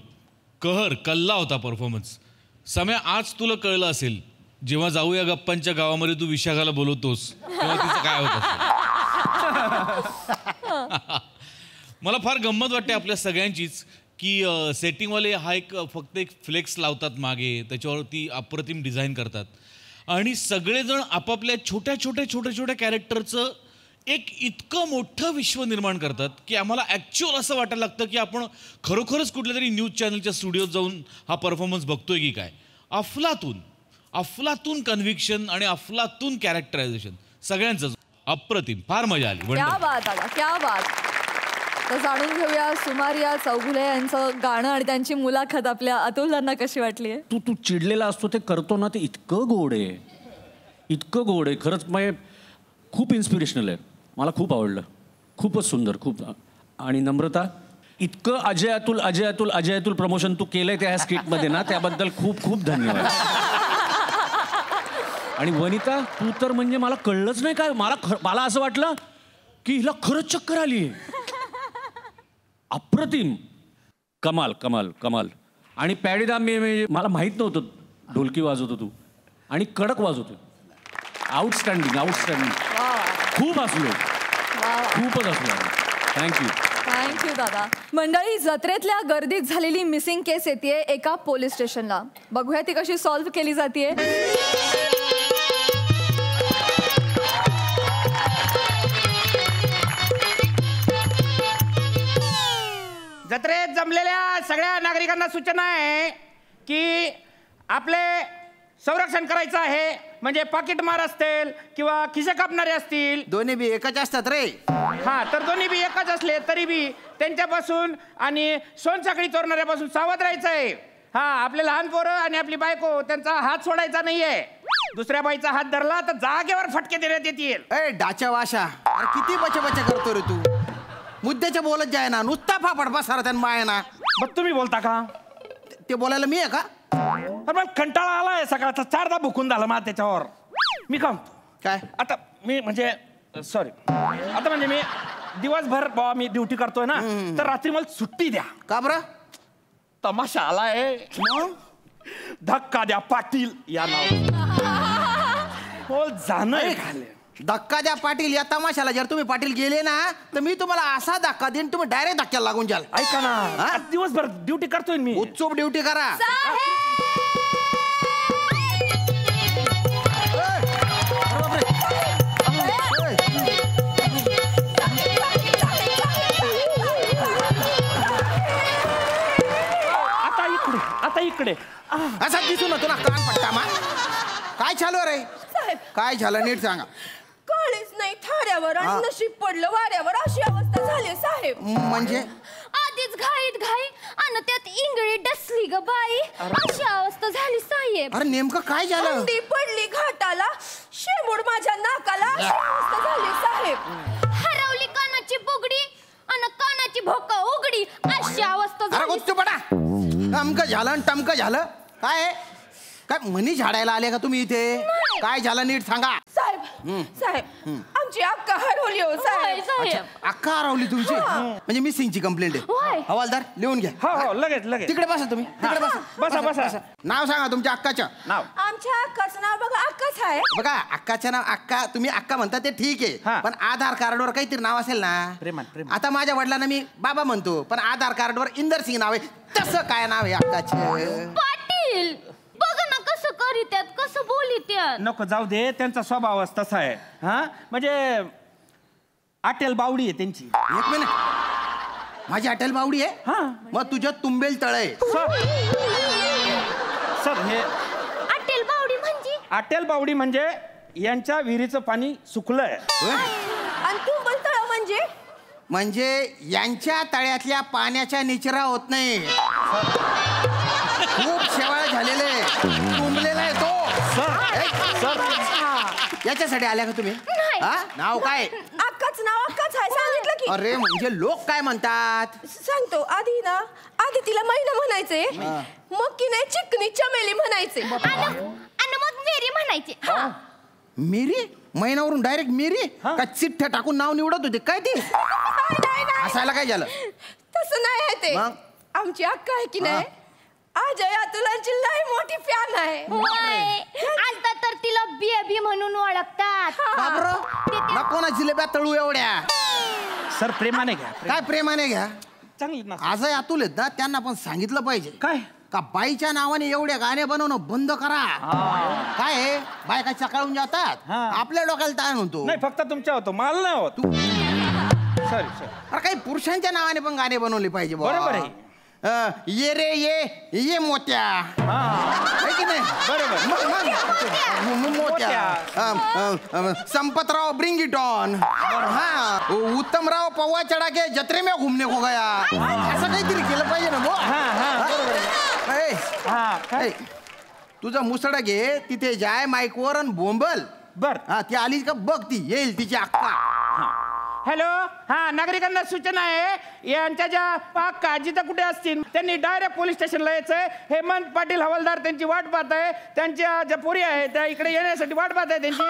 कहर कल्ला होता परफॉर्मन्स. सम्या, आज तुला कळलं असेल जेव्हा जाऊया गप्पांच्या गावामध्ये तू विशाखाला बोलवतोस तेव्हा तिचं काय होत असेल. मला फार गंमत वाटते आपल्या सगळ्यांचीच की सेटिंगवाले हा फक्त एक फ्लेक्स लावतात मागे, त्याच्यावरती अप्रतिम डिझाईन करतात आणि सगळेजण आपापल्या छोट्या छोट्या कॅरेक्टरचं एक इतकं मोठं विश्व निर्माण करतात की आम्हाला ॲक्च्युअल असं वाटायला लागतं की आपण खरोखरच कुठल्या तरी न्यूज चॅनलच्या स्टुडिओत जाऊन हा परफॉर्मन्स बघतोय की काय. अफलातून कन्व्हिक्शन आणि अफलातून कॅरेक्टरायझेशन सगळ्यांचं अप्रतिम. फार मजा आली. क्या बात आला, क्या बात. तर जाणून घेऊया सुमारिया चौगुले यांचं गाणं आणि त्यांची मुलाखत आपल्या अतुलांना कशी वाटली आहे. तू चिडलेला असतो ते करतो ना, ते इतकं गोड आहे, इतकं गोड आहे. खरंच म्हणजे खूप इन्स्पिरेशनल आहे. मला खूप आवडलं. खूपच सुंदर. खूप. आणि नम्रता, इतकं अजय अतुल प्रमोशन तू केलंय त्या स्किटमध्ये ना, त्याबद्दल खूप खूप धन्यवाद. आणि वनिता, तू तर म्हणजे मला कळलंच नाही काय. मला असं वाटलं की हिला खरंच चक्कर आली आहे. अप्रतिम. कमाल कमाल कमाल. आणि पॅडीदाम मला माहीत नव्हतं ढोलकी वाजवतो तू, आणि कडक वाजवतो. आउटस्टँडिंग. खूप हसलो, खूपच हसलो. थँक्यू दादा. मंडळी, जत्रेतल्या गर्दीत झालेली मिसिंग केस येते एका पोलीस स्टेशनला. बघूया ती कशी सॉल्व्ह केली जाते. जत्रेत जमलेल्या सगळ्या नागरिकांना सूचना आहे की आपले संरक्षण करायचं आहे. म्हणजे पाकिटमार असतील किंवा खिसे कापणारे असतील, दोन्ही बी एकच असतात रे. हा, तर दोन्ही बी एकच असले तरी बी त्यांच्यापासून आणि सोनसाखळी चोरणाऱ्यापासून सावध राहायचं आहे. हा, आपले लहान पोरं आणि आपली बायको त्यांचा हात सोडायचा नाहीये. दुसऱ्या बाईचा हात धरला तर जागेवर फटके देण्यात येतील. ए डाच्या वाशा, अरे किती बचा करतो रे तू. मुद्द्याच्या बोलत जाय ना, नुसता फापड बसारा त्यांना माय ना. मग तुम्ही बोलता का? ते बोलायला मी आहे का? अरे कंटाळा आलाय सकाळचा, 4दा भुकून झालं मला त्याच्यावर. मी काय काय आता मी म्हणजे सॉरी आता म्हणजे मी दिवसभर बाबा मी ड्युटी करतोय ना तर रात्री मला सुट्टी द्या. का बरं? तमाशा आलाय धक्का द्या पाटील या नाव हो जाणं धक्का द्या पाटील या तमाशाला जर तुम्ही पाटील गेले ना तर मी तुम्हाला असा धक्का देईन तुम्ही डायरेक्ट धक्क्याला लागून जाल. ऐका ना दिवसभर ड्युटी करतोय मी. उत्सुक ड्युटी करा. आता इकडे असा दिसू ना तुला कान पट्टा मा काय चालू रे? काय झालं नीट सांगा. कळीच नाही थाऱ्यावर आणि नशीब पडलं वाऱ्यावर अशी अवस्था झाली साहेब. म्हणजे आधीच घाईत घाई आणि त्यात इंगळी डसली ग बाई अशी अवस्था झाली साहेब. अरे नेमकं काय झालं? थंडी पडली घाटाला शेमूड माझ्या नाकाला अशी अवस्था झाली साहेब. हरवली कानाची बुगडी आणि कानाची भोका उघडी अशी अवस्था अरे झाली. गोष्ट पडा अमकं झालं आणि टमकं झालं. काय काय म्हणी झाडायला आले का तुम्ही इथे? काय झालं नीट सांगा. साहेब साहेब आमची अक्का हरवली हो साहेब. अक्का हरवली तुमची? म्हणजे मिसिंगची कंप्लेंट आहे. हवालदार लिहून घ्या. हो लगेच लगेच. तिकडे बसा तुम्ही. तिकडे बसा बसा. नाव सांगा तुमच्या अक्काचं नाव. आमच्या अक्काचं नाव बघा अक्काच आहे. बघा अक्काचं नाव अक्का तुम्ही अक्का म्हणता ते ठीक आहे पण आधार कार्डवर काहीतरी नाव असेल ना. आता माझ्या वडिलांना मी बाबा म्हणतो पण आधार कार्डवर इंदर सिंग नाव आहे. तसं काय नाव आहे अक्काचे? पाटील बघ ना कसं करीत्यात कसं बोलित्यात. नको जाऊ दे त्यांचा स्वभावच तसा आहे. हा म्हणजे अटेल बावडी आहे त्यांची. एक मिनिट माझी अटेल बावडी आहे मग तुझ्या तुंबेल तळ आहे. सर हे अटेल बावडी म्हणजे अटेल बावडी म्हणजे यांच्या विहिरीचं पाणी सुकलंय. आणि तुंबल तळ म्हणजे म्हणजे यांच्या तळ्यातल्या पाण्याच्या निचरा होत नाही. खूप शेवाळ झालेले तुंबलेला आहे तो. याच्यासाठी आल्या का तुम्ही? नाव काय? अक्काच नाव अक्काच आहे सांगितलं की. अरे म्हणजे लोक काय म्हणतात? सांगतो आधी ना आधी तिला महिना म्हणायचे मग की नाही चिकनी चमेली म्हणायचे आणि मग मेरी म्हणायचे. मिरी महिन्यावरून डायरेक्ट मिरी का चिठ्ठ्या टाकून नाव निवडत होते काय ते? असायला काय झालं? तसं नाही आहे ते. आमची अक्का आहे की नाही अजय अतुलांची लई मोठी फॅन आहे. आता तर तिला बेबी म्हणून ओळखतात. कोणा जिलेब्या तळू एवढ्या. सर प्रेमाने घ्या. काय प्रेमाने घ्या? चांगली ना अजय अतुल आहेत ना त्यांना पण सांगितलं पाहिजे काय का बाईच्या नावाने एवढे गाणे बनवणं बंद करा. काय बायका चकाळून जातात आपल्या डोक्याला ताण होतो. नाही फक्त तुमच्या होतो मला नाही होत. Sorry sorry. अरे काही पुरुषांच्या नावाने पण गाणे बनवले पाहिजे. बरोबर आहे. ये रे ये मोत्या आहे की नाही? बरोबर मोत्या. Sampatrao bring it on. हा उत्तमराव पौवा चढा के जत्रे में घुमने को गया. असं काहीतरी केलं पाहिजे ना. तुझा मुसडा घे तिथे जाय माईकवर आणि बोंबल. बर हा ती आली का बघ ती येईल तिची अक्का. हॅलो हा नागरिकांना सूचना आहे यांच्या ज्या अक्का जिथं कुठे असतील त्यांनी डायरेक्ट पोलीस स्टेशनला यायचंय. हेमंत पाटील हवालदार त्यांची वाट पाहत आहे. त्यांच्या ज्या पोरी आहे त्या इकडे येण्यासाठी वाट पाहत आहे त्यांची.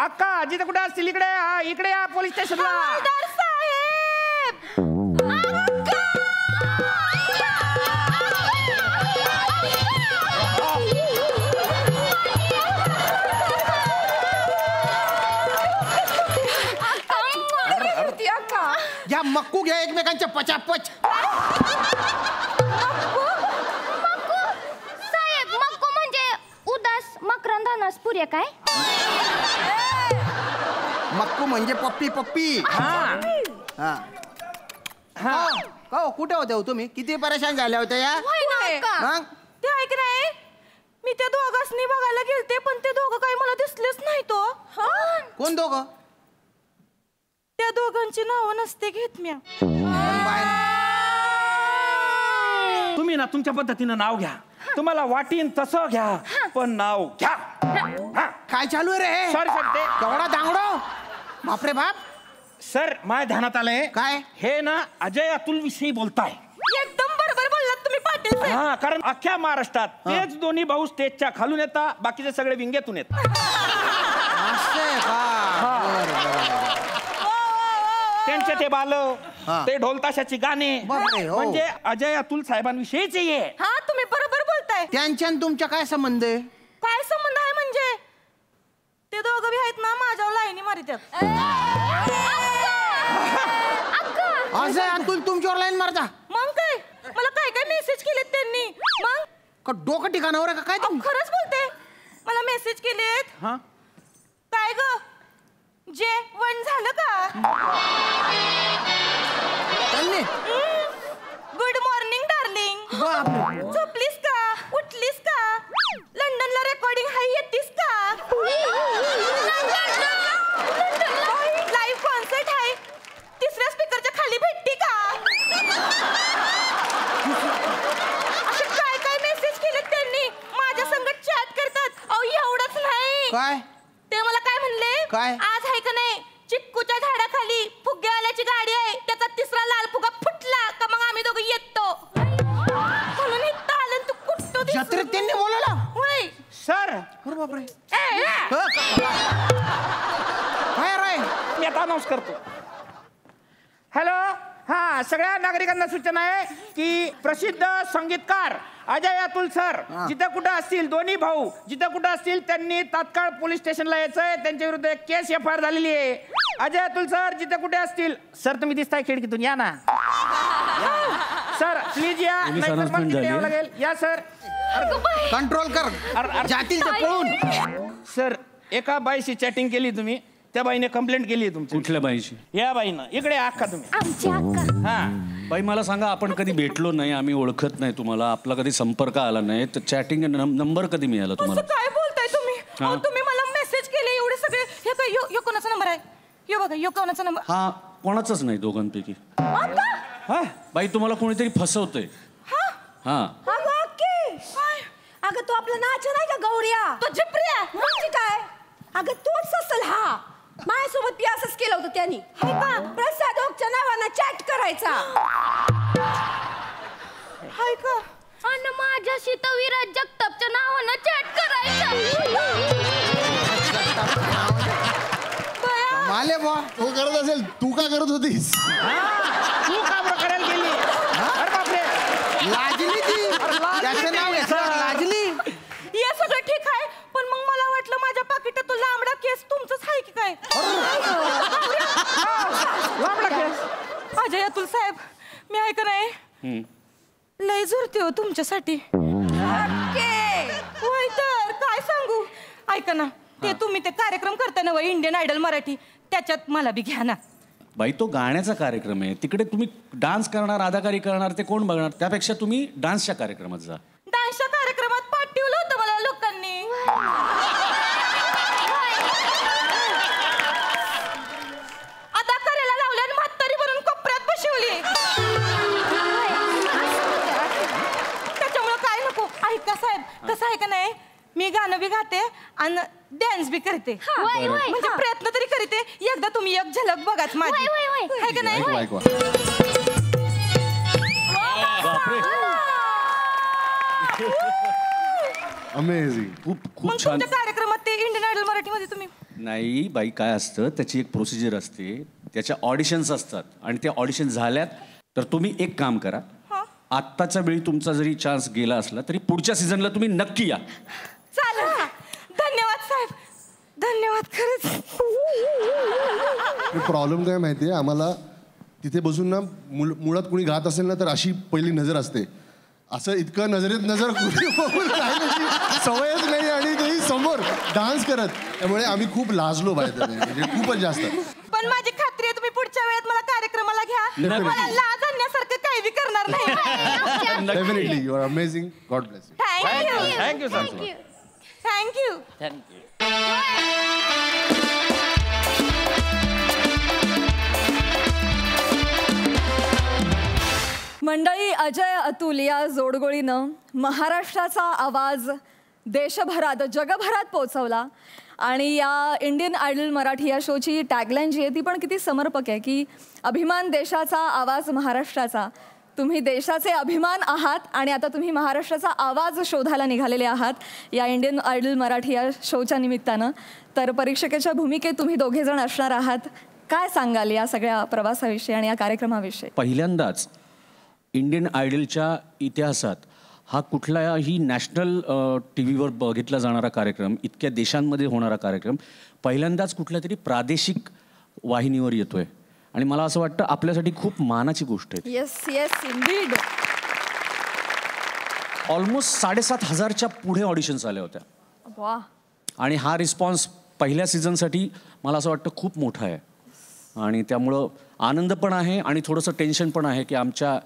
अक्का जिथं कुठे असतील इकडे इकडे या पोलीस स्टेशनला. या मक्कू घ्या एकमेकांच्या पचापच. साहेब मक्कू म्हणजे उदास मकरंदानास पुरे काय? मक्कू म्हणजे पप्पी पप्पी. हा कुठे होते हो तुम्ही? किती परेशान झाल्या होत्या या? ते ऐक नाही मी त्या दोघांनी बघायला गेलते पण ते दोघं काही मला दिसलेच नाही. तो कोण दोघं? त्या दोघांची नावं नसते घेत म्या. तुम्ही ना तुमच्या पद्धतीनं नाव घ्या. तुम्हाला वाटीन तसं घ्या पण नाव घ्या. काय चालू आहे रे? सॉरी सर ते केवढा दांगडो बापरे बाप. सर माझ्या ध्यानात आलंय काय हे ना अजय अतुल विषयी बोलताय. एकदम बरोबर बोललात तुम्ही पाटील. पाटील साहेब. हा, कारण अख्ख्या महाराष्ट्रात तेच दोन्ही भाऊ स्टेजच्या खालून येतात, बाकीचे सगळे विंगेतून येतात. त्यांचे ते बाल, ते ढोल ताशाची गाणे, म्हणजे अजय अतुल साहेबांविषयीच आहे. हा, तुम्ही बरोबर बोलताय. त्यांच्या आणि तुमच्या काय संबंध आहे? काय संबंध आहे म्हणजे ते दोघं बी आहेत ना माझ्यावर लाईनी मारित्यात. अजय अतुल तुमच्यावर लाईन मारता? मग काय, मला काय काय मेसेज केलेत त्यांनी. मग का डोकं ठिकाणावर आहे का काय? खरंच बोलते, मला मेसेज केलेत. काय ग जेवण झालं का? Good morning darling. झोपलीस का? उठलीस का? लंडनला रेकॉर्डिंग हाय येतीस का? लाईव्ह कॉन्सर्ट आहे, तिसऱ्या स्पीकरच्या खाली भेटती का? असे काय काय मेसेज केलेत त्यांनी. माझ्या संगत चॅट करतात. अहो एवढंच नाही, काय ते मला काय म्हणले, काय? आज आहे का नाही चिक्कूच्या झाडाखाली फुग्गेवाल्याची गाडी आहे, त्याचा तिसरा लाल फुगा फुटला का मग आम्ही दोघं येतो म्हणून इथं आलं. तू कुठं जत्रेत त्यांनी बोलवलं? होय सर. अरे बापरे. काय राय, मी आता अनाऊन्स करतो. हॅलो, हा, सगळ्या नागरिकांना सूचना आहे की प्रसिद्ध संगीतकार अजय अतुल सर जिथे कुठं असतील, दोन्ही भाऊ जिथे कुठं असतील त्यांनी तात्काळ पोलीस स्टेशनला यायचंय. त्यांच्या विरुद्ध एक केस FIR झालेली आहे. अजय अतुल सर जिथे कुठे असतील, सर तुम्ही दिसताय खिडकीतून, या ना सर, प्लीज या, नाहीतर मग तिथे यावं लागेल. या सर. कंट्रोल कर, जातील ते पळून. सर, एका बाईशी चॅटिंग केली तुम्ही, त्या बाईने कंप्लेंट केली आहे तुमची. कुठल्या बाईशी? या बाईनं. इकडे अक्का तुम्ही. आमची अक्का. हा बाई, मला सांगा, आपण कधी भेटलो नाही, आम्ही ओळखत नाही तुम्हाला, आपला कधी संपर्क आला नाही, तर चॅटिंग नंबर कधी मिळाला तुम्हाला? काय बोलताय तुम्ही? अहो, तुम्ही मला मेसेज केले एवढे सगळे. हे काय, यो कोणाचा नंबर आहे? यो बघा, यो कोणाचा नंबर? हा, कोणाचाच नाही दोघांपैकी. हा बाई, तुम्हाला कोणीतरी फसवतंय. हा, अगं तो आपला नाच नाही का गौऱ्या, तो जिप्रिया म्हणजे काय? अगं तोच असेल. हा, माझ्यासोबत बी असंच केलं होतं त्यांनी. प्रसाद ओकच्या नावानं चॅट करायचा. हाय का? आणि माझ्याशी तर विराज जगतापच्या नावानं चॅट करायचा. माले बा, तो करत असेल, तू का करत होतीस? तू का बरं करायला गेली? अरे बापरे, लाजली ती. त्याचं नाव आहे लाजली. हे सगळं ठीक आहे, पण मग मला वाटलं माझ्या पाकिटात तो लांबडा केस तुमचंच आहे की काय? लांबडा केस? अजय अतुल साहेब, मी आहे का नाही लय झुरते हो तुमच्यासाठी. होय तर काय सांगू. ऐका ना, ते तुम्ही ते कार्यक्रम करता ना इंडियन आयडल मराठी, त्याच्यात मला बी घ्या ना. बाई, तो गाण्याचा कार्यक्रम आहे, तिकडे तुम्ही डान्स करणार, अदाकारी करणार, ते कोण बघणार? त्यापेक्षा तुम्ही डान्सच्या कार्यक्रमात जा. डान्सच्या कार्यक्रमात पाठवलं होतं मला लोकांनी. आता करायला लावलं आणि म्हातारी बनून कोपऱ्यात बसवली. त्याच्यामुळे काय नको. ऐका साहेब, कसं आहे का नाही, मी गाणं बी गाते आणि डान्स बी करते. म्हणजे प्रयत्न तरी करते. एकदा तुम्ही एक झलक बघाच माझी, आहे का नाही? अमेझिंग. खूप मग छान. तुमच्या कार्यक्रमात ते इंडियन आयडल मराठीमध्ये तुम्ही नाही बाई, काय असतं, त्याची एक प्रोसिजर असते, त्याच्या ऑडिशन्स असतात, आणि त्या ऑडिशन झाल्यात तर तुम्ही एक काम करा, आत्ताच्या वेळी तुमचा जरी चान्स गेला असला तरी पुढच्या सीझनला तुम्ही नक्की या. चालेल. धन्यवाद साहेब, धन्यवाद. खरंच प्रॉब्लेम काय माहितीये, आम्हाला तिथे बसून ना मुळात कुणी गात असेल ना तर अशी पहिली नजर असते. असं इतकं नजरेत नजर सवयच नाही, आणि तेही समोर डान्स करत, त्यामुळे आम्ही खूप लाजलो बाहेर, म्हणजे खूपच जास्त. पण माझी खात्री आहे तुम्ही पुढच्या वेळेत मला कार्यक्रमाला घ्या. मला लाज आणण्यासारखं काही बी करणार नाही. Definitely, you are amazing. God bless you. Thank you. Thank you sir. Thank you. मंडळी, अजय अतुल या जोडगोळीनं महाराष्ट्राचा आवाज देशभरात, जगभरात पोहोचवला. आणि या इंडियन आयडल मराठी या शोची टॅगलाईन जी आहे ती पण किती समर्पक आहे की अभिमान देशाचा, आवाज महाराष्ट्राचा. तुम्ही देशाचे अभिमान आहात आणि आता तुम्ही महाराष्ट्राचा आवाज शोधायला निघालेले आहात या इंडियन आयडल मराठी या शोच्या निमित्तानं. तर परीक्षकाच्या भूमिकेत तुम्ही दोघे जण असणार आहात. काय सांगाल या सगळ्या प्रवासाविषयी आणि या कार्यक्रमाविषयी? पहिल्यांदाच इंडियन आयडलच्या इतिहासात हा कुठलाही नॅशनल टी व्हीवर बघितला जाणारा कार्यक्रम, इतक्या देशांमध्ये होणारा कार्यक्रम पहिल्यांदाच कुठल्या तरी प्रादेशिक वाहिनीवर येतोय आणि मला असं वाटतं आपल्यासाठी खूप मानाची गोष्ट आहे. Yes yes Indeed. ऑलमोस्ट 7,500च्या पुढे ऑडिशन्स आल्या होत्या. वा. आणि हा रिस्पॉन्स पहिल्या सीझनसाठी मला असं वाटतं खूप मोठा आहे आणि त्यामुळं आनंद पण आहे आणि थोडंसं टेन्शन पण आहे की आमच्या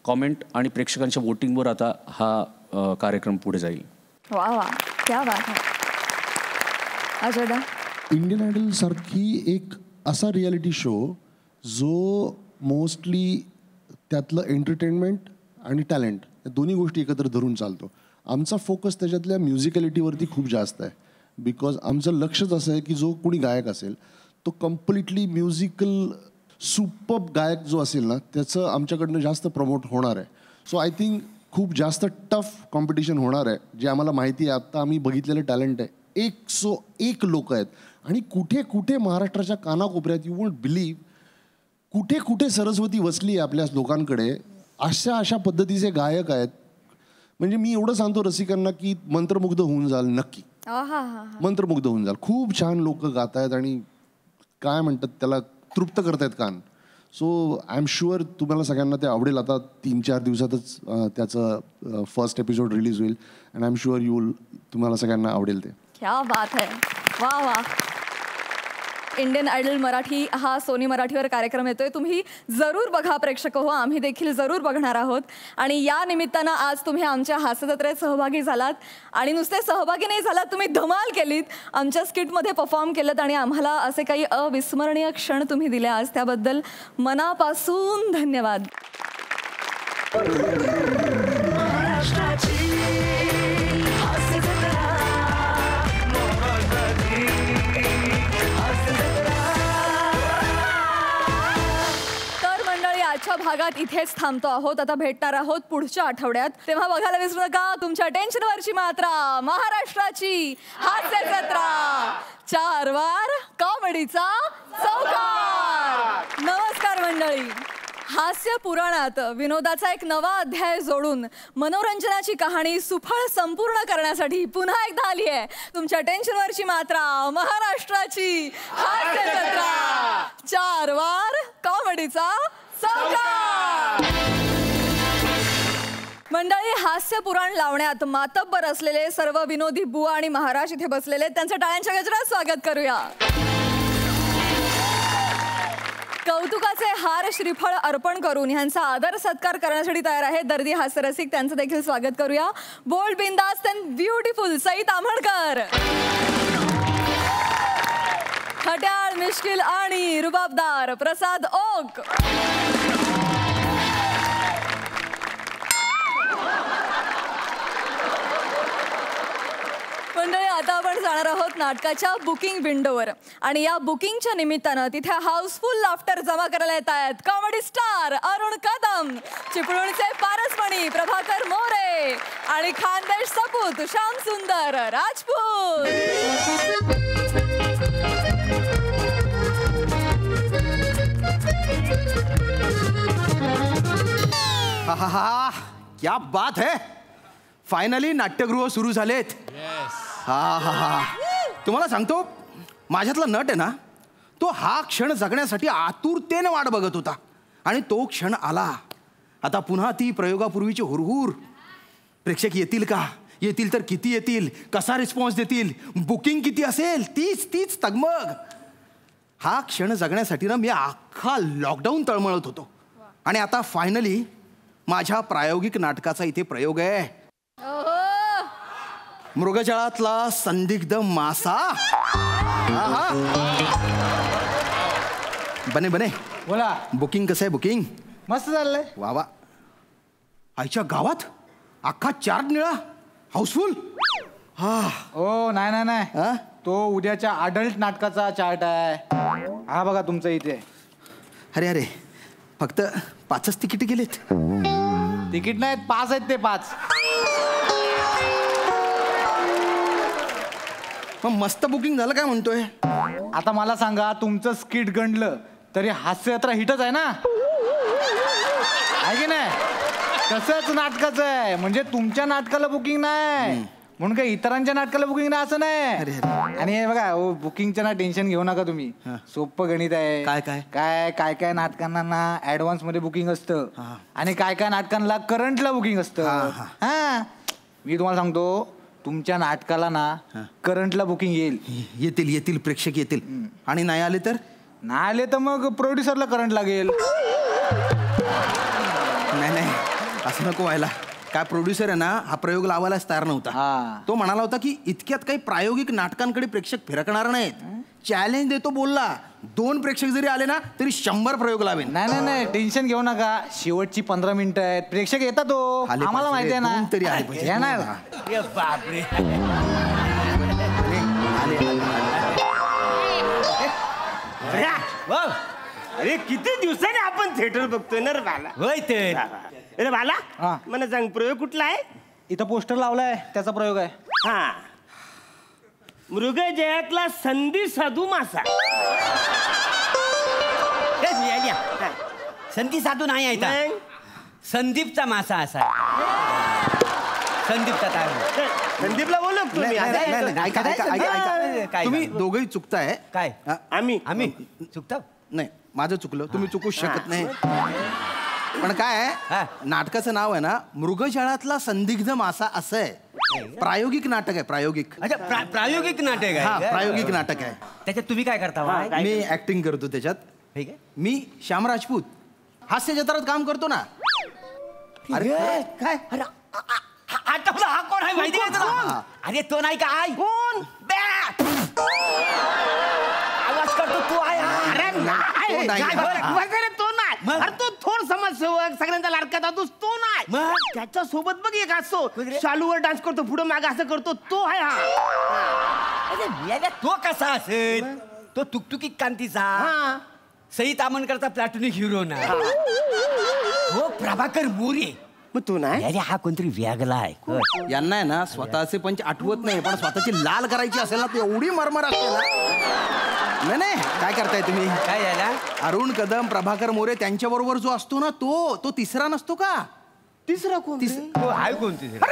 कॉमेंट आणि प्रेक्षकांच्या वोटिंगवर आता हा कार्यक्रम पुढे जाईल. वा वा, क्या बात आहे. अजयदा, इंडियन आयडल सारखी एक असा रियालिटी शो जो मोस्टली त्यातलं एंटरटेनमेंट आणि टॅलेंट या दोन्ही गोष्टी एकत्र धरून चालतो. आमचा फोकस त्याच्यातल्या म्युझिकॅलिटीवरती खूप जास्त आहे बिकॉज आमचं लक्षच असं आहे की जो कोणी गायक असेल तो कम्प्लिटली म्युझिकल सुपर्ब गायक जो असेल ना त्याचं आमच्याकडनं जास्त प्रमोट होणार आहे. सो आय थिंक खूप जास्त टफ कॉम्पिटिशन होणार आहे जे आम्हाला माहिती आहे. आत्ता आम्ही बघितलेलं टॅलेंट आहे 101 लोक आहेत आणि कुठे कुठे महाराष्ट्राच्या कानाकोपऱ्यात यू वोंट बिलीव्ह कुठे कुठे सरस्वती वसली आहे आपल्या लोकांकडे. अशा पद्धतीचे गायक आहेत म्हणजे मी एवढं सांगतो रसिकांना की मंत्रमुग्ध होऊन जाल. नक्की मंत्रमुग्ध होऊन जाल. खूप छान लोक गात आहेत आणि काय म्हणतात त्याला तृप्त करतायत कान. सो आय एम शुअर तुम्हाला सगळ्यांना ते आवडेल. आता 3-4 दिवसातच त्याचं फर्स्ट एपिसोड रिलीज होईल अँड आय एम शुअर तुम्हाला सगळ्यांना आवडेल ते. क्या बात है. वा वा. इंडियन आयडल मराठी हा सोनी मराठीवर कार्यक्रम येतोय. तुम्ही जरूर बघा प्रेक्षक हो. आम्ही देखील जरूर बघणार आहोत आणि या निमित्तानं आज तुम्ही आमच्या हास्यजत्रेत सहभागी झालात आणि नुसते सहभागी नाही झालात, तुम्ही धमाल केलीत, आमच्या स्किटमध्ये परफॉर्म केलं आणि आम्हाला असे काही अविस्मरणीय क्षण तुम्ही दिले आज. त्याबद्दल मनापासून धन्यवाद. आजच्या भागात इथेच थांबतो आहोत. आता भेटणार आहोत पुढच्या आठवड्यात. तेव्हा बघायला विसरू नका तुमच्या टेन्शनवरची मात्रा, महाराष्ट्राची हास्य जत्रा, 4 वार कॉमेडीचा चौकार. नमस्कार मंडळी. हास्य पुराणात विनोदाचा एक नवा अध्याय जोडून मनोरंजनाची कहाणी सुफळ संपूर्ण करण्यासाठी पुन्हा एकदा आली आहे तुमच्या टेन्शनवरची मात्रा, महाराष्ट्राची हास्य जत्रा, 4 वार कॉमेडीचा मंडळी. हास्य पुराण लावण्यात मातब्बर असलेले सर्व विनोदी बुवा आणि महाराज इथे बसलेले, त्यांचं टाळ्यांच्या गजरात स्वागत करूया. कौतुकाचे हार श्रीफळ अर्पण करून ह्यांचा आदर सत्कार करण्यासाठी तयार आहे दर्दी हास्यरसिक, त्यांचं देखील स्वागत करूया. बोल्ड, बिंदास अँड ब्युटिफुल सई ताम्हणकर, खट्याळ, मिश्किल आणि रुबाबदार प्रसाद ओक, मंडळी. आता आपण जाणार आहोत नाटकाच्या बुकिंग विंडोवर आणि या बुकिंगच्या निमित्तानं तिथे हाऊसफुल लाफ्टर जमा करायला येत आहेत कॉमेडी स्टार अरुण कदम, चिपळूणचे पारसमणी प्रभाकर मोरे आणि खानदेश सपूत श्याम सुंदर राजपूत. हा क्या बात है. फायनली नाट्यगृह सुरू झालेत. तुम्हाला सांगतो माझ्यातला नट आहे ना तो हा क्षण जगण्यासाठी आतुरतेने वाट बघत होता आणि तो क्षण आला. आता पुन्हा ती प्रयोगापूर्वीची हुरहुर. प्रेक्षक येतील का, येतील तर किती येतील, कसा रिस्पॉन्स देतील, बुकिंग किती असेल, तीच तगमग. हा क्षण जगण्यासाठी ना मी अख्खा लॉकडाऊन तळमळत होतो आणि आता फायनली माझ्या प्रायोगिक नाटकाचा इथे प्रयोग आहे. मृगजळातला संदिग्ध मासा. बने बोला. बुकिंग कसं आहे? बुकिंग मस्त चाललंय. वा वा. आईच्या गावात अख्खा 4 निळा हाऊसफुल. ओ नाही तो उद्याच्या अडल्ट नाटकाचा चार्ट आहे. हा बघा तुमचं इथे. अरे फक्त 5च तिकीट गेलेत. तिकीट नाहीत, पास आहेत ते 5. मग मस्त बुकिंग झालं काय म्हणतोय. आता मला सांगा, तुमचं स्किट गणलं तरी हास्ययात्रा हिटच आहे ना, आहे की नाही? तसंच नाटकाचं आहे. म्हणजे तुमच्या नाटकाला बुकिंग नाही म्हणून काही इतरांच्या नाटकाला बुकिंग नाही असं नाही. आणि हे बघा, बुकिंगचं ना टेन्शन घेऊ नका तुम्ही. सोपं गणित आहे. काय काय काय काय काय नाटकांना ना ऍडव्हान्स मध्ये बुकिंग असतं आणि काय काय नाटकांना करंटला बुकिंग असतं. हा, मी तुम्हाला सांगतो, तुमच्या नाटकाला ना करंटला बुकिंग येतील प्रेक्षक येतील. आणि नाही आले तर मग प्रोड्युसरला करंट लागेल. नाही असं नको व्हायला. काय प्रोड्युसर आहे ना, हा प्रयोग लावायलाच तयार नव्हता. तो म्हणाला होता की इतक्यात काही प्रायोगिक नाटकांकडे प्रेक्षक फिरकणार नाहीत. चॅलेंज देतो बोलला, 2 प्रेक्षक जरी आले ना तरी 100 प्रयोग लावेन. नाही टेन्शन घेऊ नका. शेवटची 15 मिनिटं आहेत, प्रेक्षक येतात. तो आम्हाला माहिती आहे ना. तरी आले पाहिजे. बापरे, अरे किती दिवसांनी आपण थिएटर बघतोय ना रे बाला. होय ते. अरे बाला, मला सांग प्रयोग कुठला आहे. इथं पोस्टर लावलाय, त्याचा प्रयोग आहे. हा, मृगजयातला संधी साधू मासा. संधी साधू नाही आहे, संदीपचा मासा असा. संदीपचा काय, संदीपला बोललो तुम्ही. तुम्ही दोघंही चुकताय. काय आम्ही चुकतो नाही, माझं चुकलं, तुम्ही चुकूच शकत नाही. पण काय आहे, नाटकाचं नाव आहे ना मृगजळातला संदिग्ध मासा असं आहे. प्रायोगिक नाटक आहे. प्रायोगिक प्रायोगिक नाटक आहे. प्रायोगिक नाटक आहे. त्याच्यात तुम्ही काय करता. मी ऍक्टिंग करतो त्याच्यात. मी श्याम राजपूत हास्य जत्रात काम करतो ना. अरे काय, आठवला हा कोण आहे माहिती आहे तुला. अरे तो नाही का, आय कोण आवाज करतो तू आहे. अरे तो नाही, अरे तो थोर समाजसेवक, सगळ्यांचा लाडका दादूस तो नाही. त्याच्या सोबत बघ एक असतो, शालूवर डान्स करतो, पुढे मागे असं करतो, तो आहे हा. अरे तो कसा असेल, तो तुकतुकीत कांतीचा सई तामणकरचा प्लॅटोनिक हिरो ना. हो प्रभाकर मोरे. मग तो नाही. अरे हा कोणतरी वेगळा आहे. यांना आहे ना स्वतःचे पंच आठवत नाही, पण स्वतःची लाल करायची असेल ना, ती एवढी मरमर असते ना. नाही काय करताय तुम्ही. काय झाला, अरुण कदम, प्रभाकर मोरे त्यांच्या बरोबर जो असतो ना, तो तिसरा नसतो का. तिसरा कोण. आहे कोण तिसरा.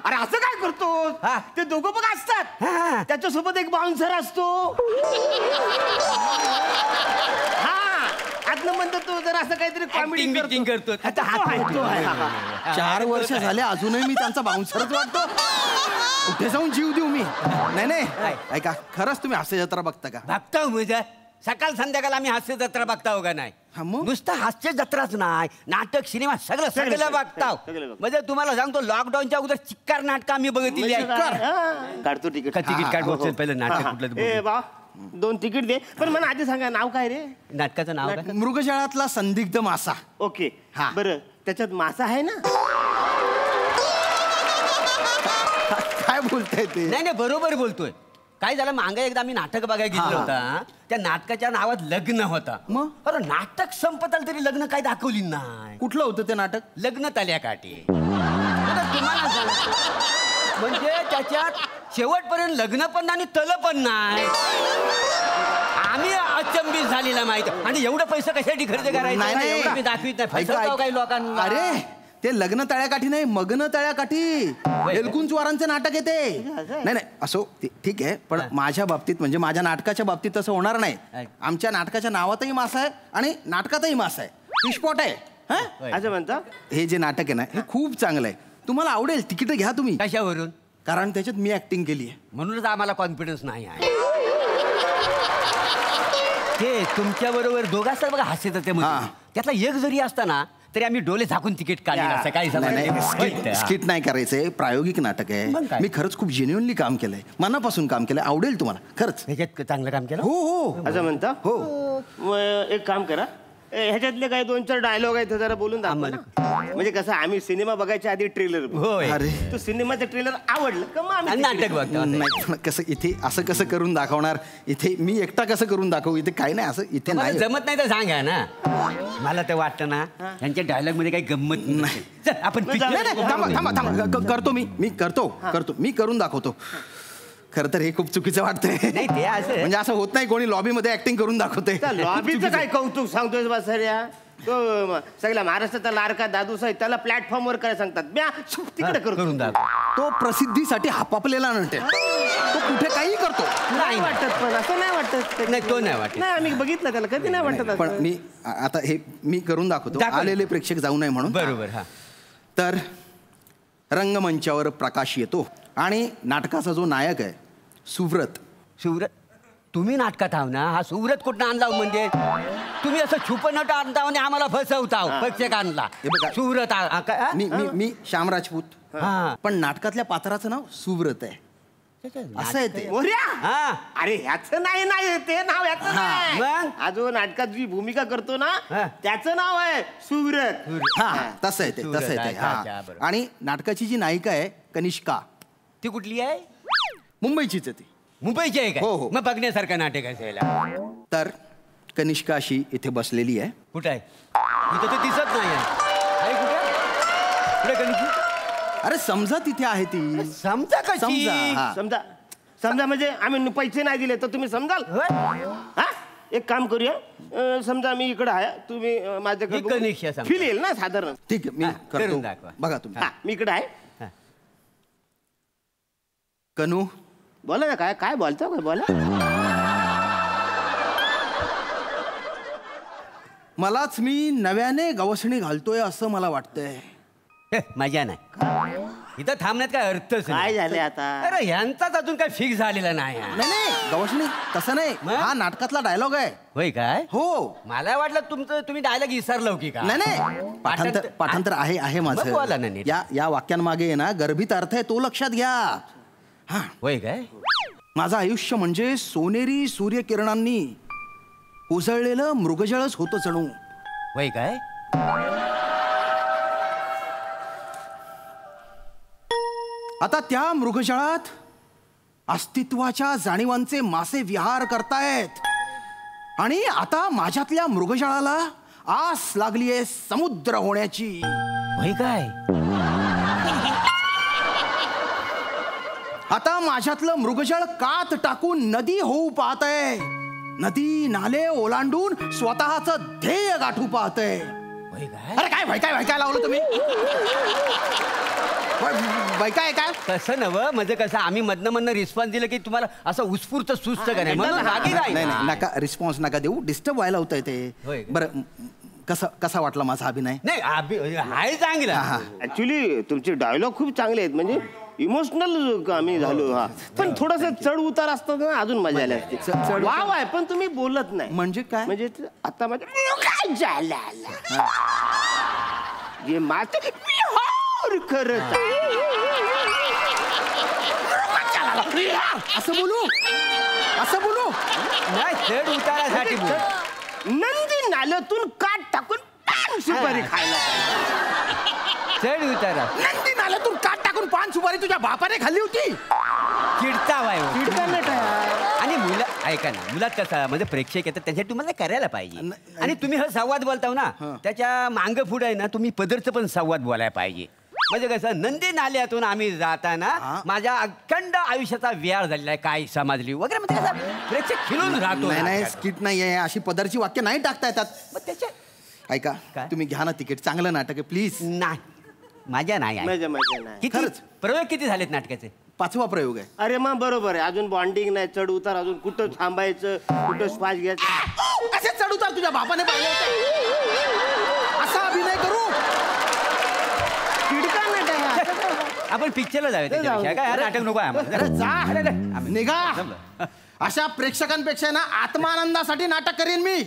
अरे असं काय करतो, ते दोघं बघ असतात, त्याच्यासोबत एक बाउन्सर असतो. आतनं म्हणतो तो जर असं काहीतरी कॉमेडी करतो. 4 वर्ष झाले अजूनही मी त्यांचा बाउन्सरच वाटतो. कुठे जाऊन जीव देऊ मी. नाही ऐका, खरंच तुम्ही हास्य जत्रा बघता का. बघता म्हणजे सकाळ संध्याकाळ आम्ही हास्य जत्रा बघताव का नाही. नुसतं हास्य जत्राच नाही, नाटक सिनेमा सगळं बघताव. म्हणजे तुम्हाला सांगतो, लॉकडाऊनच्या अगोदर चिक्कार नाटक आम्ही बघितली. काढतो तिकीट काढतो पहिलं नाटक कुठलं. 2 तिकीट दे. पण मला आधी सांगा, नाव काय रे नाटकाचं. नाव मृगजळातला संदिग्ध मासा. ओके, बरं त्याच्यात मासा आहे ना. काय बोलताय ते. नाही बरोबर बोलतोय. काय झालं, मागे एकदा आम्ही नाटक बघायला गेलो होता. त्या नाटकाच्या नावात लग्न होता. मग अरे नाटक संपत आलं तरी लग्न काय दाखवली नाही. कुठलं होतं ते नाटक. लग्न तल्या काठी. तुम्हाला म्हणजे त्याच्यात शेवटपर्यंत लग्न पण आणि तल पण नाही. आम्ही अचंबित झालेला माहिती. आणि एवढे पैसे कशासाठी खर्च करायचे दाखवित नाही. काही लोकांना. अरे ते लग्न तळ्याकाठी नाही, मग्न तळ्याकाठी एलकुंचवारांचं नाटक येते. नाही असो ठीक आहे, पण माझ्या बाबतीत म्हणजे माझ्या नाटकाच्या बाबतीत तसं होणार नाही. आमच्या नाटकाच्या नावातही मासा आहे आणि नाटकातही मासा आहे. फिशपॉट आहे. असं म्हणता. हे जे नाटक आहे ना, हे खूप चांगलं आहे. तुम्हाला आवडेल. तिकीट घ्या तुम्ही. कशावरून. कारण त्याच्यात मी ऍक्टिंग केली आहे. म्हणूनच आम्हाला कॉन्फिडन्स नाही आहे. ते तुमच्या बरोबर दोघं असतात बघा हास्य जत्रेमध्ये, त्यातला एक जरी असताना तरी आम्ही डोळे झाकून तिकीट काढले. काही स्किट नाही करायचंय. प्रायोगिक नाटक आहे. मी खरंच खूप जेन्युअनली काम केलंय, मनापासून काम केलंय. आवडेल तुम्हाला खरंच. ह्याच्यात चांगलं काम केलं. हो असं म्हणता. हो. एक काम करा, ह्याच्यातले काही 2-4 डायलॉग आहेत जरा बोलून दाखवा ना. म्हणजे कसं आम्ही सिनेमा बघायच्या आधी ट्रेलर. अरे तो सिनेमाचं ट्रेलर आवडलं का मग आम्ही नाटक बघतो. नाही पण कसं इथे असं कसं करून दाखवणार? इथे मी एकटा कसं करून दाखवू? इथे काही नाही असं इथे मला नाही. जमत नाही तर सांगा ना. मला तर वाटतं ना यांच्या डायलॉग मध्ये काही गंमत नाही. चल, आपण नाही, नाही, थांबा करतो मी करतो मी करून दाखवतो. खरं तर हे खूप चुकीचं वाटतंय. नाही ते असं म्हणजे असं होत नाही कोणी लॉबीमध्ये ऍक्टिंग करून दाखवते. लॉबीचं काय कौतुक सांगतोय बा सर या. तो सगळ्या महाराष्ट्राचा लाडका दादू साहेब त्याला प्लॅटफॉर्मवर काय सांगतात म्या तिकडे करून तो प्रसिद्धीसाठी हापापलेला नव्हते. तो कुठे काही करतो. नाही वाटत पण असं नाही वाटत. नाही तो नाही वाटत. नाही आम्ही बघितलं त्याला कधी नाही वाटत. पण मी आता हे मी करून दाखवतो आलेले प्रेक्षक जाऊ नये म्हणून. बरोबर. हा तर रंगमंचावर प्रकाश येतो आणि नाटकाचा जो नायक आहे सुव्रत. तुम्ही नाटकात आहो ना. हा सुव्रत कुठं आणला म्हणजे तुम्ही असं छुपनट आणता आणि आम्हाला फसवता प्रेक्षकांना. सुव्रत मी श्याम राजपूत. पण नाटकातल्या पात्राचं नाव सुव्रत आहे. असं आहे ते. अरे ह्याचं नाही ते नाव ह्याचं नाही. हा जो नाटकात जी भूमिका करतो ना त्याचं नाव आहे सुव्रत. तसं आहे ते. आणि नाटकाची जी नायिका आहे कनिष्का. ती कुठली आहे? मुंबईचीच आहे ती. मुंबईची आहे का? हो. मग बघण्यासारखं नाटक असेल. तर कनिष्का अशी इथे बसलेली आहे. कुठं आहे? इथं तर दिसत नाही आहे. कुठे कनिष्का? अरे समजा तिथे आहे ती. समजा कशी? समजा म्हणजे आम्ही पैसे नाही दिले तर तुम्ही समजाल. हा एक काम करूया. समजा मी इकडे आहे तुम्ही माझ्याकडे फील येईल ना साधारण. ठीक आहे मी करतो. बघा तुम्ही. मी इकडे आहे. कनू बोला ना. काय बोलता काय बोला. मलाच मी नव्याने गवसणी घालतोय असं मला वाटतंय. मजा नाही. इथं थांबण्यात काय अर्थच काय झाले आता. अरे यांचाच अजून काय फिक्स झालेला नाही. नाही गवसणी तसं नाही. हा नाटकातला डायलॉग आहे. होय काय? हो. मला वाटलं तुम्ही डायलॉग विसरलो की का. नाही पाठांतर आहे माझं. या वाक्यांमागे ना गर्भित अर्थ आहे तो लक्षात घ्या. हा होय काय? माझं आयुष्य म्हणजे सोनेरी सूर्यकिरणांनी उजळलेलं मृगजळच होतं जणू. होय काय? आता त्या मृगजळात अस्तित्वाच्या जाणीवांचे मासे विहार करतायत. आणि आता माझ्यातल्या मृगजळाला आस लागलीये समुद्र होण्याची. होय काय? आता माझ्यातलं मृगजळ कात टाकून नदी होऊ पाहतय. नदी नाले ओलांडून स्वतःचं ध्येय गाठू पाहतय. अरे काय भयकाय लावलं तुम्ही? काय कसं नवं म्हणजे कसं आम्ही मधनं रिस्पॉन्स दिलं की तुम्हाला असं उत्स्फूर्त सुस्त का नाही म्हणून नाही नका रिस्पॉन्स नका देऊ. डिस्टर्ब व्हायला होतंय ते. बरं कसा वाटला माझा अभिनय? नाही आहे चांगला. ऍक्च्युली तुमचे डायलॉग खूप चांगले आहेत. म्हणजे इमोशनल आम्ही झालो. हा पण थोडस चढ उतार असतात ना अजून मजा आली असते. वाव आहे पण तुम्ही बोलत नाही. म्हणजे काय? म्हणजे आता माझ्या काय झालं जे मात खरंच असं बोलू नाही. चढ उतारासाठी नंदी नाल्यातून काट टाकून पान सुपारी खायला. चढ उतारा. नंदी नाल्यातून काट टाकून पान सुपारी तुझ्या बापाने खाल्ली होती. चिडता चिडता आणि मुलं ऐका ना. मुलात कसं म्हणजे प्रेक्षक येतात त्याच्यात तुम्हाला करायला पाहिजे. आणि तुम्ही हा संवाद बोलताव ना त्याच्या मांग पुढे आहे ना तुम्ही पदरचं पण संवाद बोलायला पाहिजे. म्हणजे कसं नंदी नाल्यातून आम्ही जाताना माझ्या अखंड आयुष्याचा व्याळ झालेला आहे काय समजली वगैरे म्हणजे कसं प्रेक्षक खिळून राहतो. नाही स्किट नाहीये अशी पदरची वाक्य नाही टाकता येतात. मग त्याच्या ऐका तुम्ही घ्या ना तिकीट. चांगलं नाटक आहे प्लीज. नाही माझ्या नाही. किती प्रयोग किती झालेत नाटकाचे? 5वा प्रयोग आहे. अरे मग बरोबर आहे. अजून बॉन्डिंग नाही चढ उतार अजून कुठं थांबायचं कुठं श्वास घ्यायचा. असे चढ उतार तुझ्या बापाने पाहिले असा अभिनय करू. आपण पिक्चरला जाऊया. काय नाटक नको आहे. निघा. अशा प्रेक्षकांपेक्षा ना आत्मानंदासाठी नाटक करेन मी.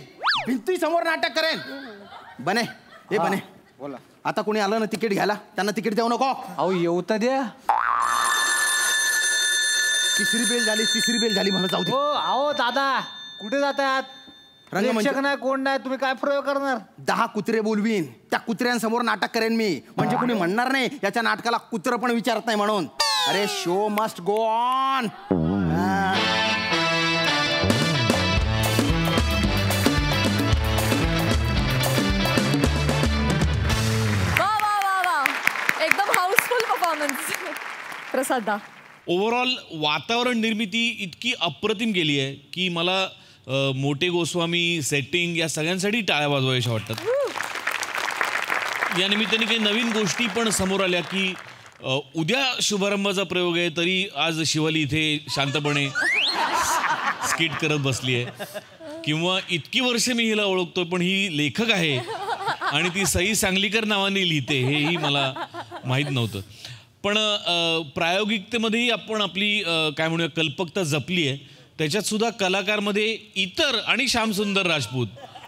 भिंती समोर नाटक करेन. बने बोला. आता कोणी आलं ना तिकीट घ्यायला त्यांना तिकीट देऊ नको. अहो येऊ तर द्या. तिसरी बेल झाली म्हणून जाऊ दे. अहो दादा कुठे जातात? रंगमंच नाही कोण नाही तुम्ही काय प्रयोग करणार 10 कुत्रे बोलवीन त्या कुत्र्यांसमोर नाटक करेन मी म्हणजे कोणी म्हणणार नाही याच्या नाटकाला कुत्र पण विचारत नाही म्हणून अरे शो मस्ट गो ऑन एकदम हाऊसफुल परफॉर्मन्स प्रसादा ओव्हरऑल वातावरण निर्मिती इतकी अप्रतिम केली आहे की मला मोठे गोस्वामी सेटिंग या सगळ्यांसाठी टाळ्या वाजवायच्या वाटतात. या निमित्ताने काही नवीन गोष्टी पण समोर आल्या की उद्या शुभारंभाचा प्रयोग आहे तरी आज शिवाली इथे शांतपणे स्किट करत बसली आहे किंवा इतकी वर्ष मी हिला ओळखतोय पण ही लेखक आहे आणि ती सई सांगलीकर नावाने लिहिते हेही मला माहीत नव्हतं. पण प्रायोगिकतेमध्येही आपण आपली काय म्हणूया कल्पकता जपली आहे. त्याच्यात सुद्धा कलाकारमध्ये इतर आणि श्यामसुंदर राजपूत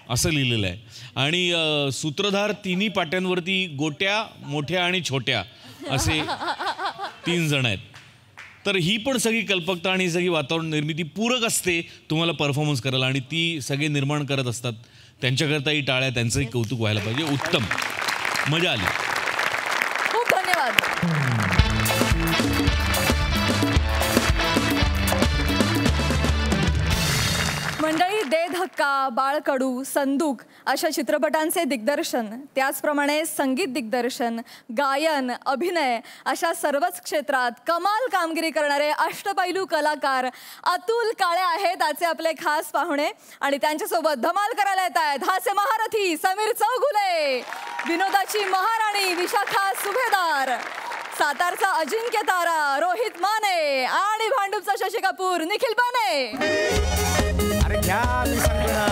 असं लिहिलेलं आहे आणि सूत्रधार तिन्ही पाट्यांवरती गोट्या मोठ्या आणि छोट्या असे 3 जण आहेत. तर ही पण सगळी कल्पकता आणि सगळी वातावरण निर्मिती पूरक असते तुम्हाला परफॉर्मन्स करायला आणि ती सगळे निर्माण करत असतात. त्यांच्याकरताही टाळ्या त्यांचंही कौतुक व्हायला पाहिजे. उत्तम मजा आली. खूप धन्यवाद. मंडळी दे धक्का बाळकडू संदूक अशा चित्रपटांचे दिग्दर्शन त्याचप्रमाणे संगीत दिग्दर्शन गायन अभिनय अशा सर्वच क्षेत्रात कमाल कामगिरी करणारे अष्टपैलू कलाकार अतुल काळे आहेत त्याचे आपले खास पाहुणे आणि त्यांच्यासोबत धमाल करायला येत आहेत हास्य महारथी समीर चौगुले विनोदाची महाराणी विशाखा सुभेदार सातारचा अजिंक्य तारा रोहित माने आणि भांडूपचा शशी कपूर निखिल बाने. अरे घ्या मी सांगतो ना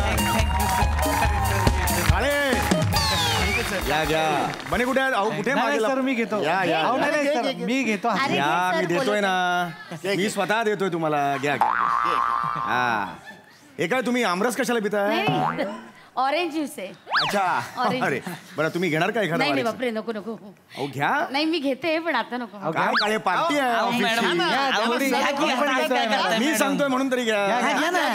घ्या बने कुठे अहो कुठे सर मी घेतो मी घेतो मी देतोय ना मी स्वतः देतोय तुम्हाला घ्या हा हे काय तुम्ही आमरस कशाला पिताय ऑरेंज ज्यूस आहे. अच्छा अरे बरं तुम्ही घेणार का एखादा नाही बापरे नको नको अहो घ्या नाही मी घेते पण आता नको काय काय पार्टी आहे मी सांगतोय म्हणून तरी घ्या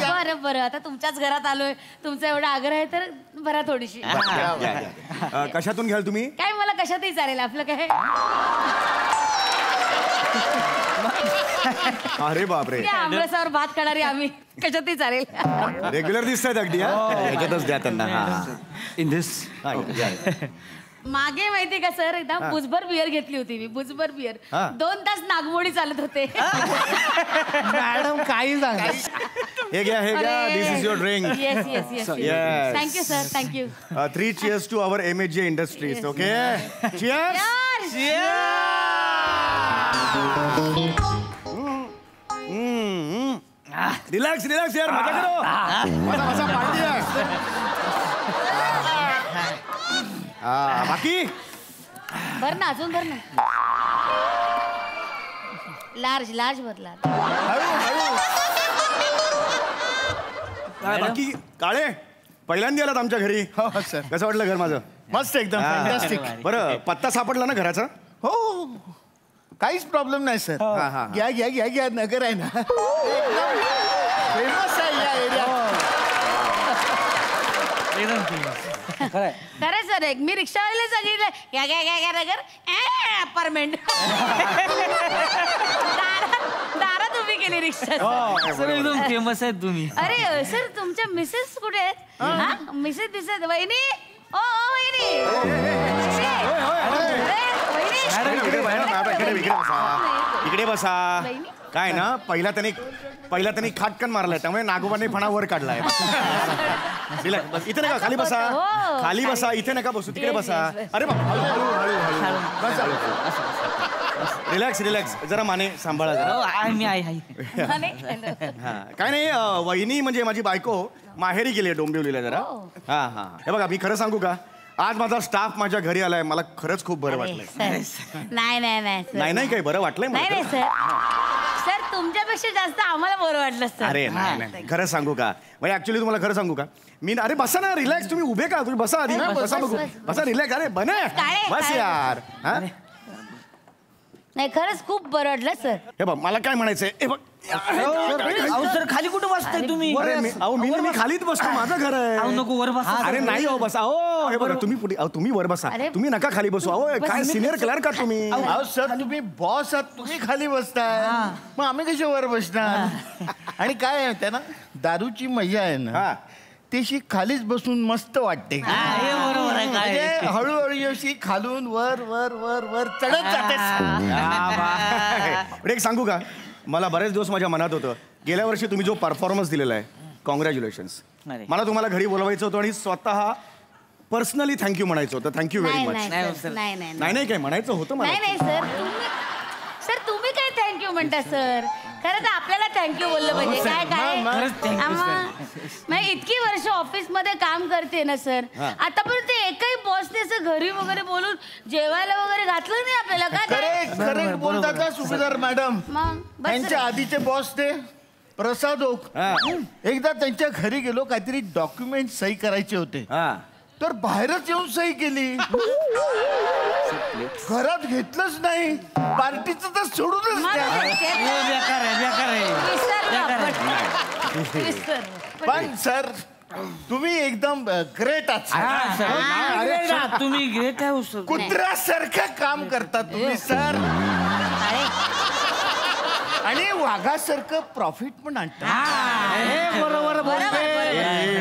बरं बरं आता तुमच्याच घरात आलोय तुमचा एवढा आग्रह आहे तर बरा थोडीशी कशातून घ्याल तुम्ही काय मला कशातही चालेल आपलं काय अरे बापरे आमरसावर भात खाणारी आम्ही कशातही चालेल रेग्युलर दिसतात अगदी ह्याच्यातच द्या त्यांना इन दिस मागे माहिती का सर एकदा बुजभर बियर घेतली होती मी बुजभर बियर 2 तास नागमोडी चालत होते मॅडम काही सांगा हे घ्या this is your drink yes yes yes thank you sir thank you 3 cheers to our MHJ Industries okay cheers relax relax यार मजा करो मजा पार्टी आहे बाकी बर ना अजून बर ना लार्ज भरला बाकी काळे पहिल्यांदा आलात आमच्या घरी कसं वाटलं घर माझं मस्त एकदम फॅन्टास्टिक बरं पत्ता सापडला ना घराचा हो काहीच प्रॉब्लेम नाही सर घ्या घ्या घ्या घ्या नगर आहे ना फेमस आहे या एरियात खरं सर मी रिक्षावाले सांगितलं घ्या घ्या घ्या घ्या नगर अपार्टमेंट दारात उभी केली रिक्षा सर एकदम फेमस आहेत तुम्ही. अरे सर तुमच्या मिसेस कुठे आहेत मिसेस दिसत वहिनी ओ वहिनी इकडे बसा काय ना पहिला त्यांनी खाटकन मारलाय त्यामुळे नागोबाने फणा वर काढलाय इथे नका खाली बसा इथे नका बसू तिकडे बसा अरे रिलॅक्स रिलॅक्स जरा माने सांभाळा जरा काय नाही वहिनी म्हणजे माझी बायको माहेरी गेली डोंबिवलीला जरा हा हे बघा मी खरं सांगू का आज माझा स्टाफ माझ्या घरी आलाय मला खरंच खूप बरं वाटलंय नाही काही बरं वाटलंय नाही सर तुमच्यापेक्षा जास्त आम्हाला बरं वाटलं सर अरे नाही खरं सांगू का म्हणजे ऍक्च्युली तुम्हाला खरं सांगू का मी अरे बसा ना रिलॅक्स तुम्ही उभे का तुम्ही बसा आधी बसा बघू बसा रिलॅक्स अरे बने बस यार नाही खरंच खूप बरं वाटलं सर हे बघ मला काय म्हणायचंय हे बघ सर खाली कुठं बसताय तुम्ही? मी खालीच बसतो, माझं घर आहे. नको वर बसा. अरे नाही हो बसा. हो हे बघा तुम्ही पुढे तुम्ही वर बसा. तुम्ही नका खाली बसू. अहो काय सिनियर क्लर्क का तुम्ही? सर तुम्ही बॉस आहात, तुम्ही खाली बसताय, मग आम्ही कशा वर बसणार? आणि काय आहे ना, दारूची मजा आहे ना तशी खालीच बसून मस्त वाटते. बरोबर आहे. म्हणजे हळूहळू अशी खालून वर वर वर वर चढत जाते. एक सांगू का, मला बरेच दिवस माझ्या मनात होतं, गेल्या वर्षी तुम्ही जो परफॉर्मन्स दिलेला आहे, कॉंग्रॅच्युलेशन्स. मला तुम्हाला घरी बोलवायचं होतं आणि स्वतः पर्सनली थँक्यू म्हणायचं होतं. Thank you very much. नाही काय म्हणायचं होतं मला. नाही सर तुम्ही काय थँक्यू म्हणता सर? खरं तर आपल्याला थँक्यू बोललं पाहिजे. काय इतकी वर्ष ऑफिस मध्ये काम करते ना सर, आतापर्यंत एकही बॉसने असं घरी वगैरे बोलून जेवायला वगैरे घातलं नाही आपल्याला. करेक्ट बोलतात ना सुभेदार मॅडम. त्यांच्या आधीचे बॉस ते प्रसाद ओक, एकदा त्यांच्या घरी गेलो, काहीतरी डॉक्युमेंट सही करायचे होते, तर बाहेरच येऊन सही केली. घरात घेतलंच नाही, पार्टीचं तर सोडूनच पण सर तुम्ही एकदम ग्रेट आहात. तुम्ही ग्रेट आहे. कुत्र्यासारखं काम करता तुम्ही सर, आणि वाघासारखं प्रॉफिट पण आणता. बरोबर.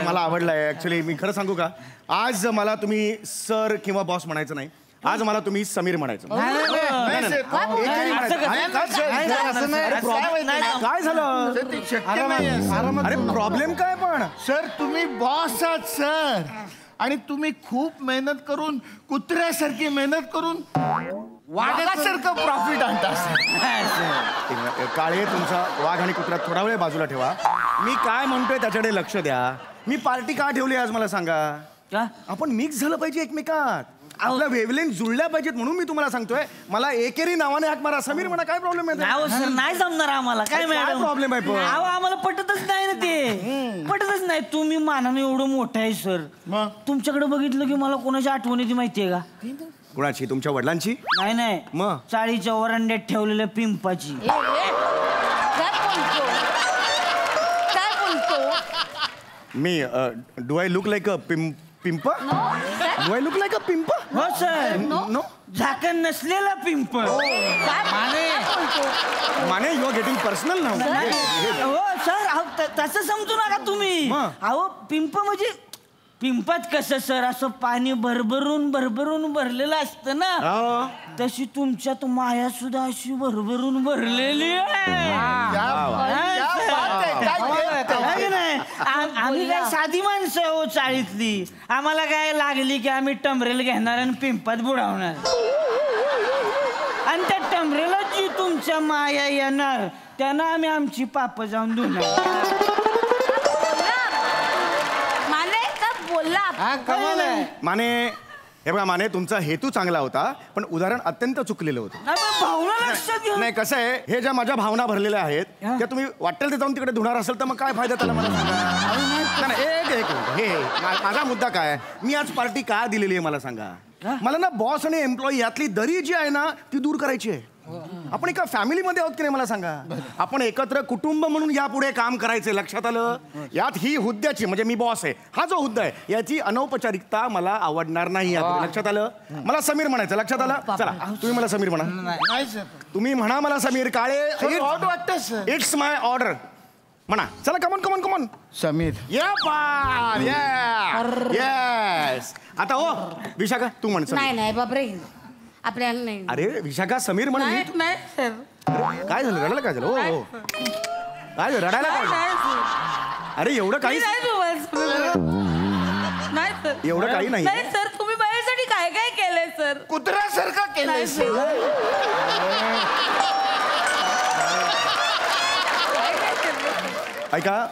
मला आवडलंय ऍक्च्युली. मी खरं सांगू का, आज मला तुम्ही सर किंवा बॉस म्हणायचं नाही, आज मला तुम्ही समीर म्हणायचं. काय झालं? अरे प्रॉब्लेम काय? पण सर तुम्ही बॉस आहात सर, आणि तुम्ही खूप मेहनत करून, कुत्र्यासारखी मेहनत करून वाघासारखं प्रॉफिट आणता सर. काळे, तुमचा वाघ आणि कुत्रा थोडा वेळ बाजूला ठेवा. मी काय म्हणतोय त्याच्याकडे लक्ष द्या. मी पार्टी का ठेवली आज मला सांगा? आपण मिक्स झालं पाहिजे एकमेकात, आपल्या वेवलेंथ जुळल्या पाहिजेत, म्हणून मी तुम्हाला सांगतोय. मला एकेरी नावाने हाक मारा, समीर म्हणा. काय प्रॉब्लेम आहे? सर नाही जमणार आम्हाला. काय प्रॉब्लेम आहे? आम्हाला पटतच नाही ना ते. पटतच नाही. तुम्ही मानाने एवढं मोठं आहे सर, तुमच्याकडे बघितलं की मला कोणाची आठवण येते माहितीये का? कुणाची? तुमच्या वडिलांची? नाही मग चाळीच्या वरांड्यात ठेवलेल्या पिंपाची. मी do I look like a pimp? Do I look like a pimp? हो सर. नो, झाकण नसलेला पिंप. माने यू आर गेटिंग पर्सनल नाव. हो सर, तसं समजू नका तुम्ही. अहो पिंप म्हणजे पिंपात कसं सर, असं पाणी भरभरून भरलेलं असतं ना, तशी तुमच्यात माया सुद्धा अशी भरभरून भरलेली आहे. आम्ही काय साधी माणसं हो चाळीतली. आम्हाला काय लागली की आम्ही टमरेल घेणार आणि पिंपात बुडवणार, आणि त्या टमरेला जी तुमच्या माया येणार त्यानं आम्ही आमची पाप जाऊन धुणार. माने हे बघा, माने तुमचा हेतू चांगला होता, पण उदाहरण अत्यंत चुकलेलं होतं. नाही कसं आहे, हे ज्या माझ्या भावना भरलेल्या आहेत त्या तुम्ही वाटेल ते जाऊन तिकडे धुणार असेल तर मग काय फायदा त्याला? मला सांगा. एक हे माझा मुद्दा काय, मी आज पार्टी का दिलेली आहे मला सांगा. मला ना बॉस आणि एम्प्लॉई यातली दरी जी आहे ना ती दूर करायची आहे. आपण एका फॅमिलीमध्ये आहोत की नाही मला सांगा. आपण एकत्र कुटुंब म्हणून यापुढे काम करायचे. लक्षात आलं? यात ही हुद्द्याची, म्हणजे मी बॉस आहे, हा जो हुद्दा आहे याची अनौपचारिकता मला आवडणार नाही. लक्षात आलं? मला समीर म्हणायचं. लक्षात आलं? चला तुम्ही मला समीर म्हणा. तुम्ही म्हणा मला समीर. काळे वाटतं इट्स माय ऑर्डर म्हणा. चला कमन समीर. येस. आता हो विशाखा तू म्हण. नाही बापरे, आपल्याला नाही. अरे विशाखा समीर म्हण. नाही सर. काय झालं? रडायला काय झालं? हो काय रडायला काय? अरे एवढं काही एवढं काही नाही सर. तुम्ही माझ्यासाठी काय काय केलंय सर? कुत्र्यासारखं केलंय सर. ऐका,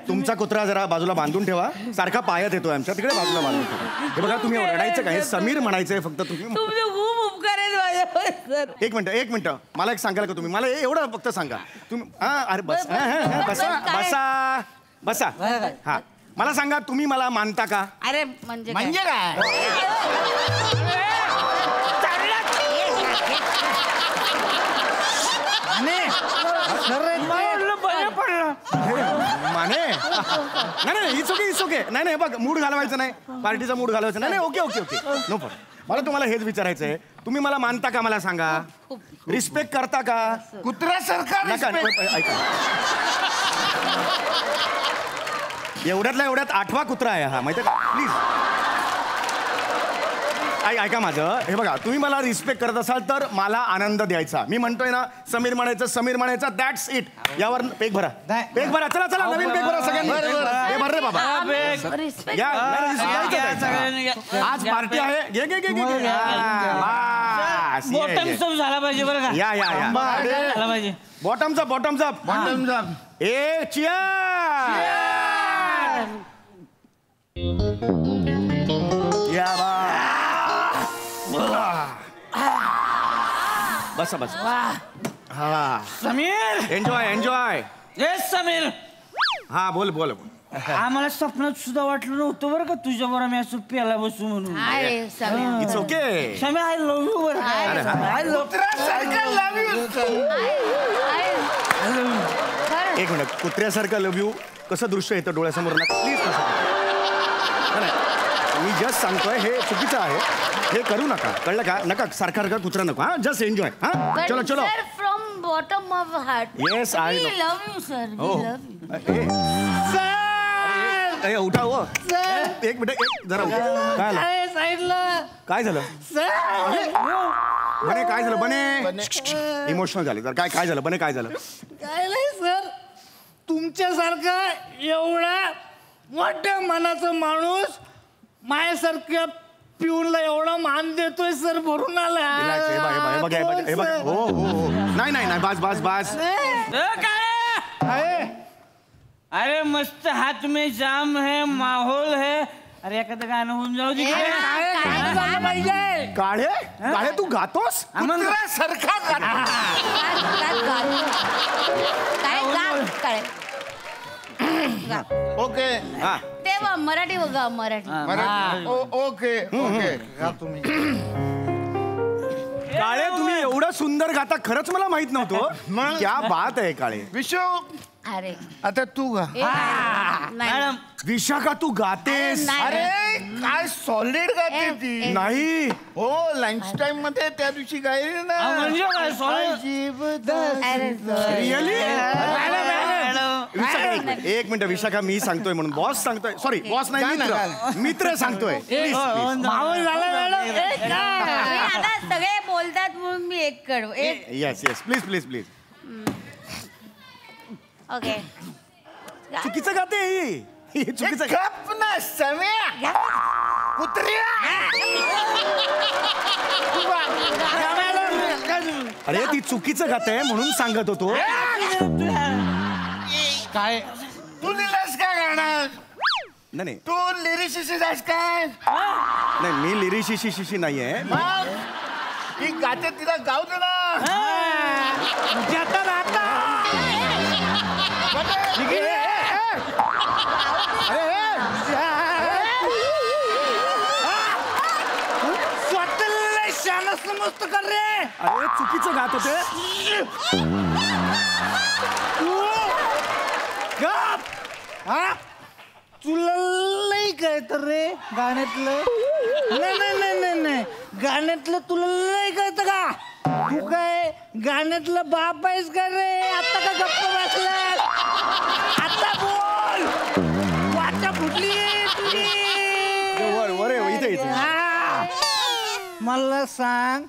तुमचा कुत्रा जरा बाजूला बांधून ठेवा. सारखा पायात येतोय आमच्या, तिकडे बाजूला बांधून ठेवा. हे बघा, तुम्ही रडायचं काय? समीर म्हणायचंय फक्त. तुम्ही खूप उपकार आहेत माझ्यावर सर. एक मिनिट मला एक सांगाल का तुम्ही? मला एवढं फक्त सांगा तुम्ही. अरे बस बसा. हा मला सांगा, तुम्ही मला मानता का? अरे म्हणजे काय? माने नाही इट्स ओके नाही बघ मूड घालवायचं नाही पार्टीचा मूड घालवायचा नाही ओके नो प्रॉब्लेम. मला तुम्हाला हेच विचारायचं आहे तुम्ही मला मानता का मला सांगा रिस्पेक्ट करता का कुत्र्यासारखा ऐका एवढ्यात 8वा कुत्रा आहे हा माहिती का प्लीज ऐका माझं हे बघा तुम्ही मला रिस्पेक्ट करत असाल तर मला आनंद द्यायचा मी म्हणतोय ना समीर म्हणायचं दॅट्स इट यावर पेक भरा चला नवीन पेक भरा सगळ्यांनी भर रे बाबा आज पार्टी आहे झाला पाहिजे बरं का या बॉटम्स अप ए चियर या बस हा समीर एन्जॉय येस समीर हा बोल आम्हाला स्वप्नात सुद्धा वाटलं नव्हतं बरं का तुझ्या बरोबर मी असं प्याला बसू म्हणून it's okay Sameer I love you बरं आय लव्ह एक मिनिट कुत्र्यासारखं लव्ह यू कसं दृश्य येतं डोळ्यासमोर ना प्लीज मी जस्ट सांगतोय हे चुकीचं आहे हे करू नका कळलं का नका सारखा कुत्रा नको हा जस्ट एन्जॉय हा चलो from bottom of heart yes I love you sir sir उठा हो एक मिनिट जरा काय झालं बने काय झालं बने इमोशनल झाले तर काय झालं बने काय झालं काय नाही सर तुमच्यासारखा एवढा मोठ्या मनाचा माणूस माझ्यासारख्या पिऊनला एवढा मान देतोय सर भरून आला हो नाही बास अरे मस्त हात में जाम है माहौल है अरे एखादं गाणं होऊन जाऊ दे काळे तू गातोस ओके तेव्हा मराठी बघा मराठी ओके तुम्ही काळे तुम्ही एवढं सुंदर गाता खरंच मला माहित नव्हतं क्या बात आहे काळे विशू अरे आता तू गा मॅडम विशाखा तू गातेस अरे काय सॉलिड गाते ती नाही हो लंच टाइम मध्ये त्या दिवशी गायली ना रिअली एक मिनिट विशाखा मी सांगतोय म्हणून बॉस सांगतोय सॉरी बॉस नाही मित्र सांगतोय आता सगळे बोलतात म्हणून मी एक कडू येस प्लीज ओके चुकीचं गाते ही चुकीचं गप ना सम्या कुत्र्या अरे ती चुकीचं गाते म्हणून सांगत होतो काय तू लिहिलंस काय गाणं नाही तू लिरिशिशी जायस काय नाही मी लिरिशिशी नाहीये ती गाते तिला गाऊ दे ना स्वतःला शान समजतो का रे अरे चुकीचं गात होते तुला लई काय तर रे गाण्यातलं नाही गाण्यातलं तुला लई कळतं का तू काय गाण्यातलं बाप आहेस का रे आता का गप्प बसला आता बोल वाटा फुटली तुझी मला सांग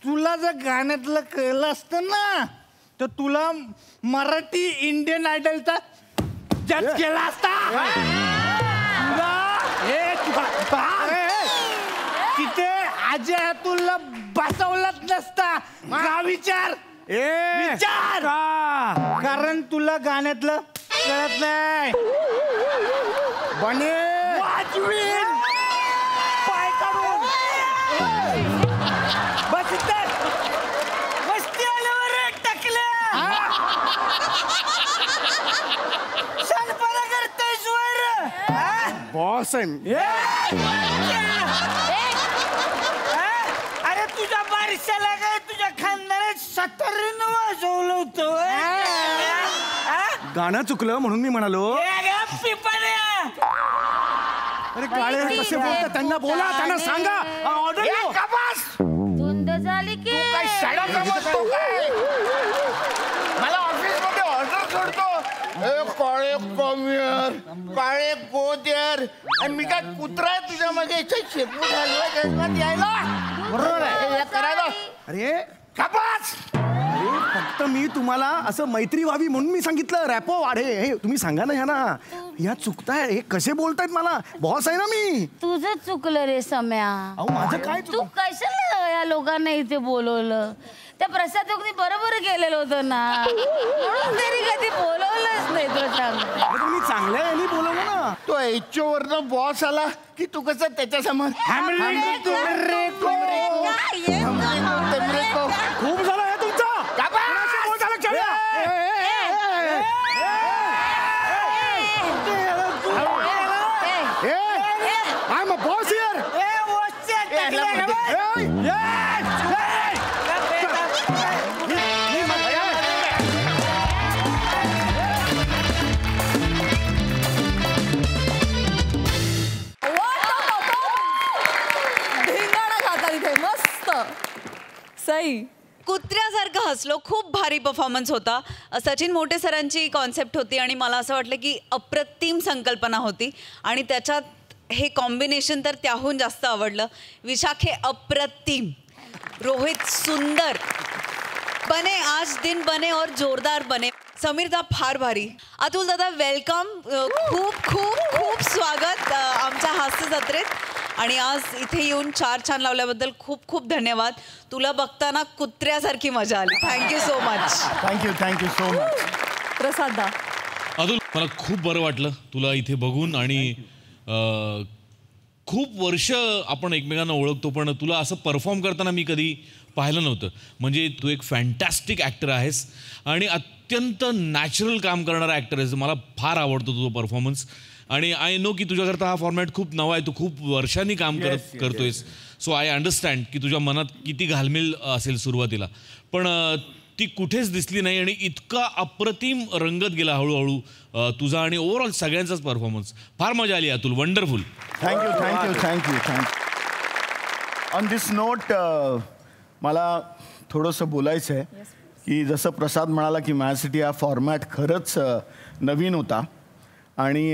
तुला जर गाण्यातलं कळलं असतं ना तर तुला मराठी इंडियन आयडलचा जज केला असता तिथे अजय अतुलला बसवलाच नसता का विचार कारण तुला गाण्यातलं कळत नाही बने पाय काढून बस इथे मस्ती आल्यावर टाकल्या शानपणा करतोय बॉस अरे तुझ्या बारशाला काय तुझ्या खानदारात 70 वाजवलं होतं गाणं चुकलं म्हणून मी म्हणालो. अरे काळे कसे बोलतात त्यांना बोला, त्यांना सांगा ऑर्डर. धुंद झाली की काय शाळा समजतो काय? मला ऑफिस मध्ये ऑर्डर करतो. काळे कॉम्युअर, काळे गोदर, आणि मी काय कुत्रा आहे तुझ्या मागे शेपू घालवा यायला? बरोबर आहे करायला. अरे कपास. अरे फक्त मी तुम्हाला असं मैत्री व्हावी म्हणून मी सांगितलं रॅपो वाढे. हे तुम्ही सांगा ना ह्या या चुकताय. हे कसे बोलतायत मला? बॉस आहे ना मी. तुझं चुकलं रे सम्या. अहो माझं काय तू कशाला या लोकांना इथे बोलवलं? त्या प्रसाद योगनी बरोबर गेलेलं होतं ना, म्हणून तरी कधी बोलवलंच नाही तुला सांगते. तुम्ही चांगल्या याने बोलवलं ना. तो एचओ वरनं बॉस आला की तू कसं त्याच्या समोर खूप झालं हे तुमचं. I'm a boss here. धिंगाणा खाता इथे मस्त. सई कुत्र्यासारखं हसलो. खूप भारी परफॉर्मन्स होता. सचिन मोटे सरांची कॉन्सेप्ट होती आणि मला असं वाटलं की अप्रतिम संकल्पना होती आणि त्याच्यात हे कॉम्बिनेशन तर त्याहून जास्त आवडलं. विशाखे अप्रतिम, रोहित सुंदर, बने आज दिन बने और जोरदार बने. समीर दा फार भारी. अतुल दादा वेलकम. खूप खूप खूप स्वागत आमच्या हास्य जत्रेत. आणि आज इथे येऊन 4 छान लावल्याबद्दल खूप खूप धन्यवाद. तुला बघताना कुत्र्यासारखी मजा आली. Thank you so much. Thank you so much. Prasad da. Atul मला खूप बरं वाटलं तुला इथे बघून. आणि खूप वर्ष आपण एकमेकांना ओळखतो पण तुला असं परफॉर्म करताना मी कधी पाहिलं नव्हतं. म्हणजे तू एक फॅन्टॅस्टिक ॲक्टर आहेस आणि अत्यंत नॅचरल काम करणारा ॲक्टर आहेस. मला फार आवडतो तुझा परफॉर्मन्स. आणि आय नो की तुझ्याकरता हा फॉर्मॅट खूप नवा आहे. तू खूप वर्षांनी काम करतोयस. सो आय अंडरस्टँड की तुझ्या मनात किती घालमेल असेल सुरुवातीला, पण ती कुठेच दिसली नाही आणि इतका अप्रतिम रंगत गेला हळूहळू तुझा आणि ओव्हरऑल सगळ्यांचाच परफॉर्मन्स. फार मजा आली Atul. Wonderful. Thank you. On this note मला थोडंसं बोलायचं आहे की जसं प्रसाद म्हणाला की माझ्यासाठी हा फॉर्मॅट खरंच नवीन होता. आणि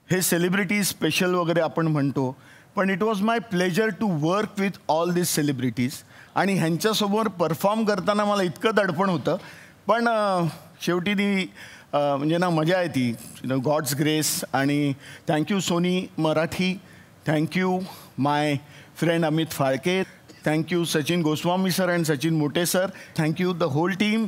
हे सेलिब्रिटी स्पेशल वगैरे आपण म्हणतो, पण it was my pleasure to work with all this celebrities. आणि ह्यांच्यासमोर परफॉर्म करताना मला इतकं दडपण होतं, पण शेवटी ती म्हणजे ना मजा येते. God's grace. आणि thank you Sony Marathi. Thank you my friend Amit Phalke. Thank you Sachin Goswami sir and Sachin Mote sir. Thank you the whole team.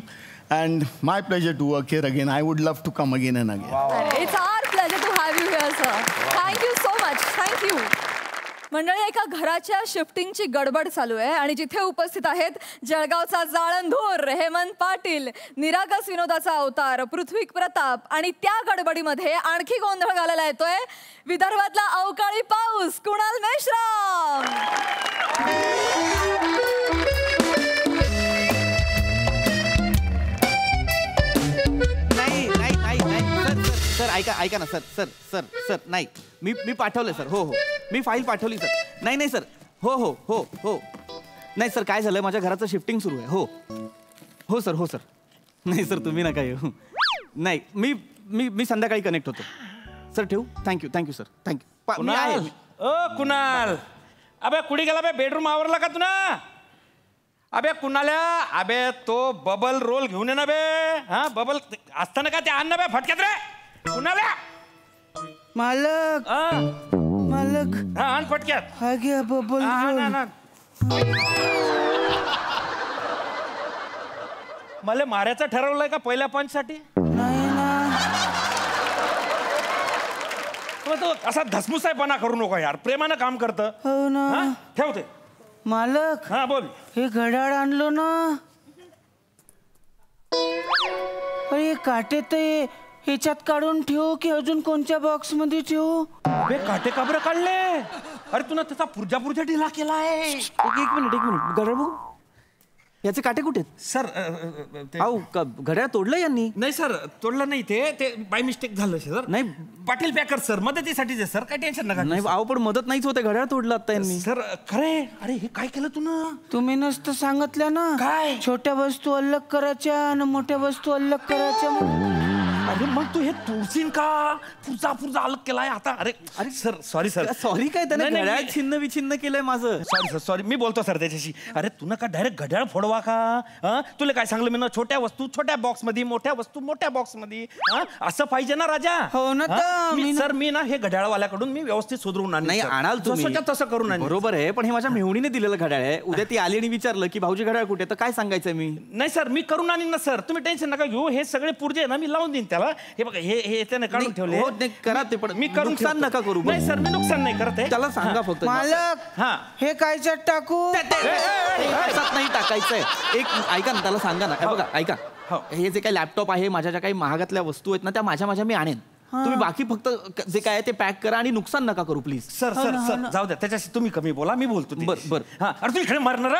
And my pleasure to work here again. I would love to come again and again. Wow. It's our pleasure to have you here, sir. Thank you so much. Thank you. मंडळी, एका घराच्या शिफ्टिंगची गडबड चालू आहे आणि जिथे उपस्थित आहेत जळगावचा जाळंधूर हेमंत पाटील, निरागस विनोदाचा अवतार पृथ्वी प्रताप, आणि त्या गडबडीमध्ये आणखी गोंधळ घालायला येतोय विदर्भातला अवकाळी पाऊस कुणाल मेश्राम. सर ऐका ना सर नाही मी पाठवलं सर. हो मी फाईल पाठवली सर. नाही सर. हो नाही सर, काय झालं माझ्या घराचं शिफ्टिंग सुरू आहे. हो सर. नाही सर तुम्ही नका येऊ. नाही मी संध्याकाळी कनेक्ट होतो सर. ठेवू. Thank you sir. थँक्यू. कुणाल अबे कुठे गेला बे? बेडरूम आवरला का तुला? अबे कुणाल्या अबे तो बबल रोल घेऊन ये ना बे. हा बबल असताना का ते आण ना बे फटक्यात रे. कुणाल्या मालक हा आण फटक्यात. हा घ्या बबल रोल. मला मारायचं ठरवलंय का पहिल्या पंचसाठी? नाही ना. तो असा धसमुसायपणा करू नको यार. प्रेमानं काम करतं. हो ना. ठेवते मालक. हा बोल. हे घड्याळ आणलो ना. अरे काटे ते ह्याच्यात काढून ठेवू की अजून कोणत्या बॉक्स मध्ये ठेवू? अबे काटे का बरं काढले? अरे तुला त्याचा पुरजा ढिला केला आहे. एक मिनिट घड्याळ बघू. याचे काटे कुठे सर? घड्याळ तोडलं यांनी? नाही सर, तोडलं नाही, ते बाय मिस्टेक झालं सर. नाही पाटील पॅकर सर, मदतीसाठीच आहे सर, काय टेन्शन नका. नाही अहो, पण मदत नाहीच होते, घड्याळ तोडलं आता यांनी. सर खरे, अरे हे काय केलं तू ना? तुम्ही नसतं सांगितलं ना काय? छोट्या वस्तू अलग करायच्या आणि मोठ्या वस्तू अलग करायच्या. अरे मग तू हे तोडशील का? पुढचा अलग केलाय आता. अरे अरे सर, सॉरी सर. सॉरी काय, त्याने घड्याळ छिन्न विछिन्न केलंय माझं. Sorry sir, sorry. मी बोलतो सर त्याच्याशी. अरे तू नका डायरेक्ट घड्याळ फोडवा का? तुला काय सांगलं मी ना, छोट्या वस्तू छोट्या बॉक्स मध्ये, मोठ्या वस्तू मोठ्या बॉक्स मध्ये. असं पाहिजे ना राजा? हो ना. सर मी ना हे घड्याळवाल्याकडून मी व्यवस्थित सुधरून आणलं. नाही आणाल तुम्ही, तसं करून आणलं. बरोबर आहे, पण हे माझ्या मेहुणीने दिलेलं घड्याळ आहे. उद्या ती आली आणि विचारलं की भाऊजी घड्याळ कुठे, तर काय सांगायचं मी? नाही सर, मी करून आणीन ना सर, तुम्ही टेन्शन नका घेऊ. हे सगळे पुर्जे ना मी लावून देईन त्याला. हे बघा, हे त्याने काढून ठेवले. करा ते, पण मी करून नुकसान नका करू. नाही सर, मी नुकसान नाही करत आहे. त्याला सांगा फक्त. मालक, हे कायच्यात टाकू? नाही टाकायचंय. एक ऐका ना, त्याला सांगा ना. बघा ऐका, हे जे काही लॅपटॉप आहे, माझ्या ज्या काही महागातल्या वस्तू आहेत ना, त्या माझ्या मी आणेन. तुम्ही बाकी फक्त जे काय ते पॅक करा आणि नुकसान नका करू प्लीज. सर सर सर, जाऊ द्या, त्याच्याशी तुम्ही कमी बोला, मी बोलतो. बर. हा, अरे तू इकडे मारणार.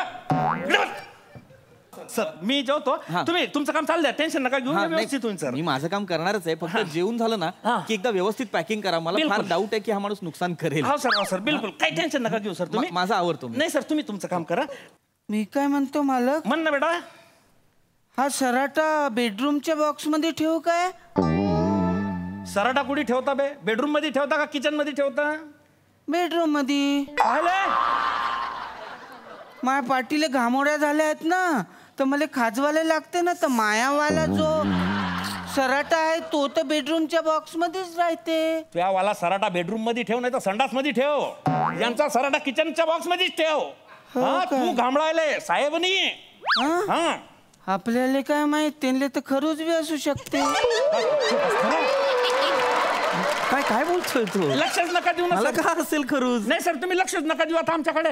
सर मी जेवतो, तुम्ही तुमचं काम चालू द्या, टेन्शन नका घेऊ. व्यवस्थित होईल सर. मी माझं काम करणारच आहे, फक्त जेवून झालं ना की एकदा व्यवस्थित पॅकिंग करा. मला फार डाऊट आहे की हा माणूस नुकसान करेल. हो सर, हो सर, बिलकुल काही टेन्शन नका घेऊ सर. तुम्ही माझा आवडतो. नाही सर, तुम्ही तुमचं काम करा. मी काय म्हणतो मालक, म्हण ना बेटा. हा सराटा बेडरूमच्या बॉक्स मध्ये ठेवू काय? सराटा कुठे ठेवता बे? बेडरूम मध्ये ठेवता का किचन मध्ये ठेवता? बेडरूम मध्ये. माया पाटीले घामोड्या झाल्या आहेत ना, तर मला खाजवायला लागते ना, तर मायावाला जो सराटा आहे तो तर बेडरूमच्या बॉक्स मध्येच राहते. त्यावाला सराटा बेडरूम मध्ये ठेव, नाही तर संडास मध्ये ठेव. यांचा सराटा किचनच्या बॉक्स मध्येच ठेव. तू घामळायले साहेबनी. आपल्याला काय माहित, त्यांना तर खरूच बी असू शकते. काय बोलतोय तू? लक्षच नका देऊ ना. मला का असेल खरूच? नाही सर, तुम्ही लक्षच नका देऊ आता आमच्याकडे.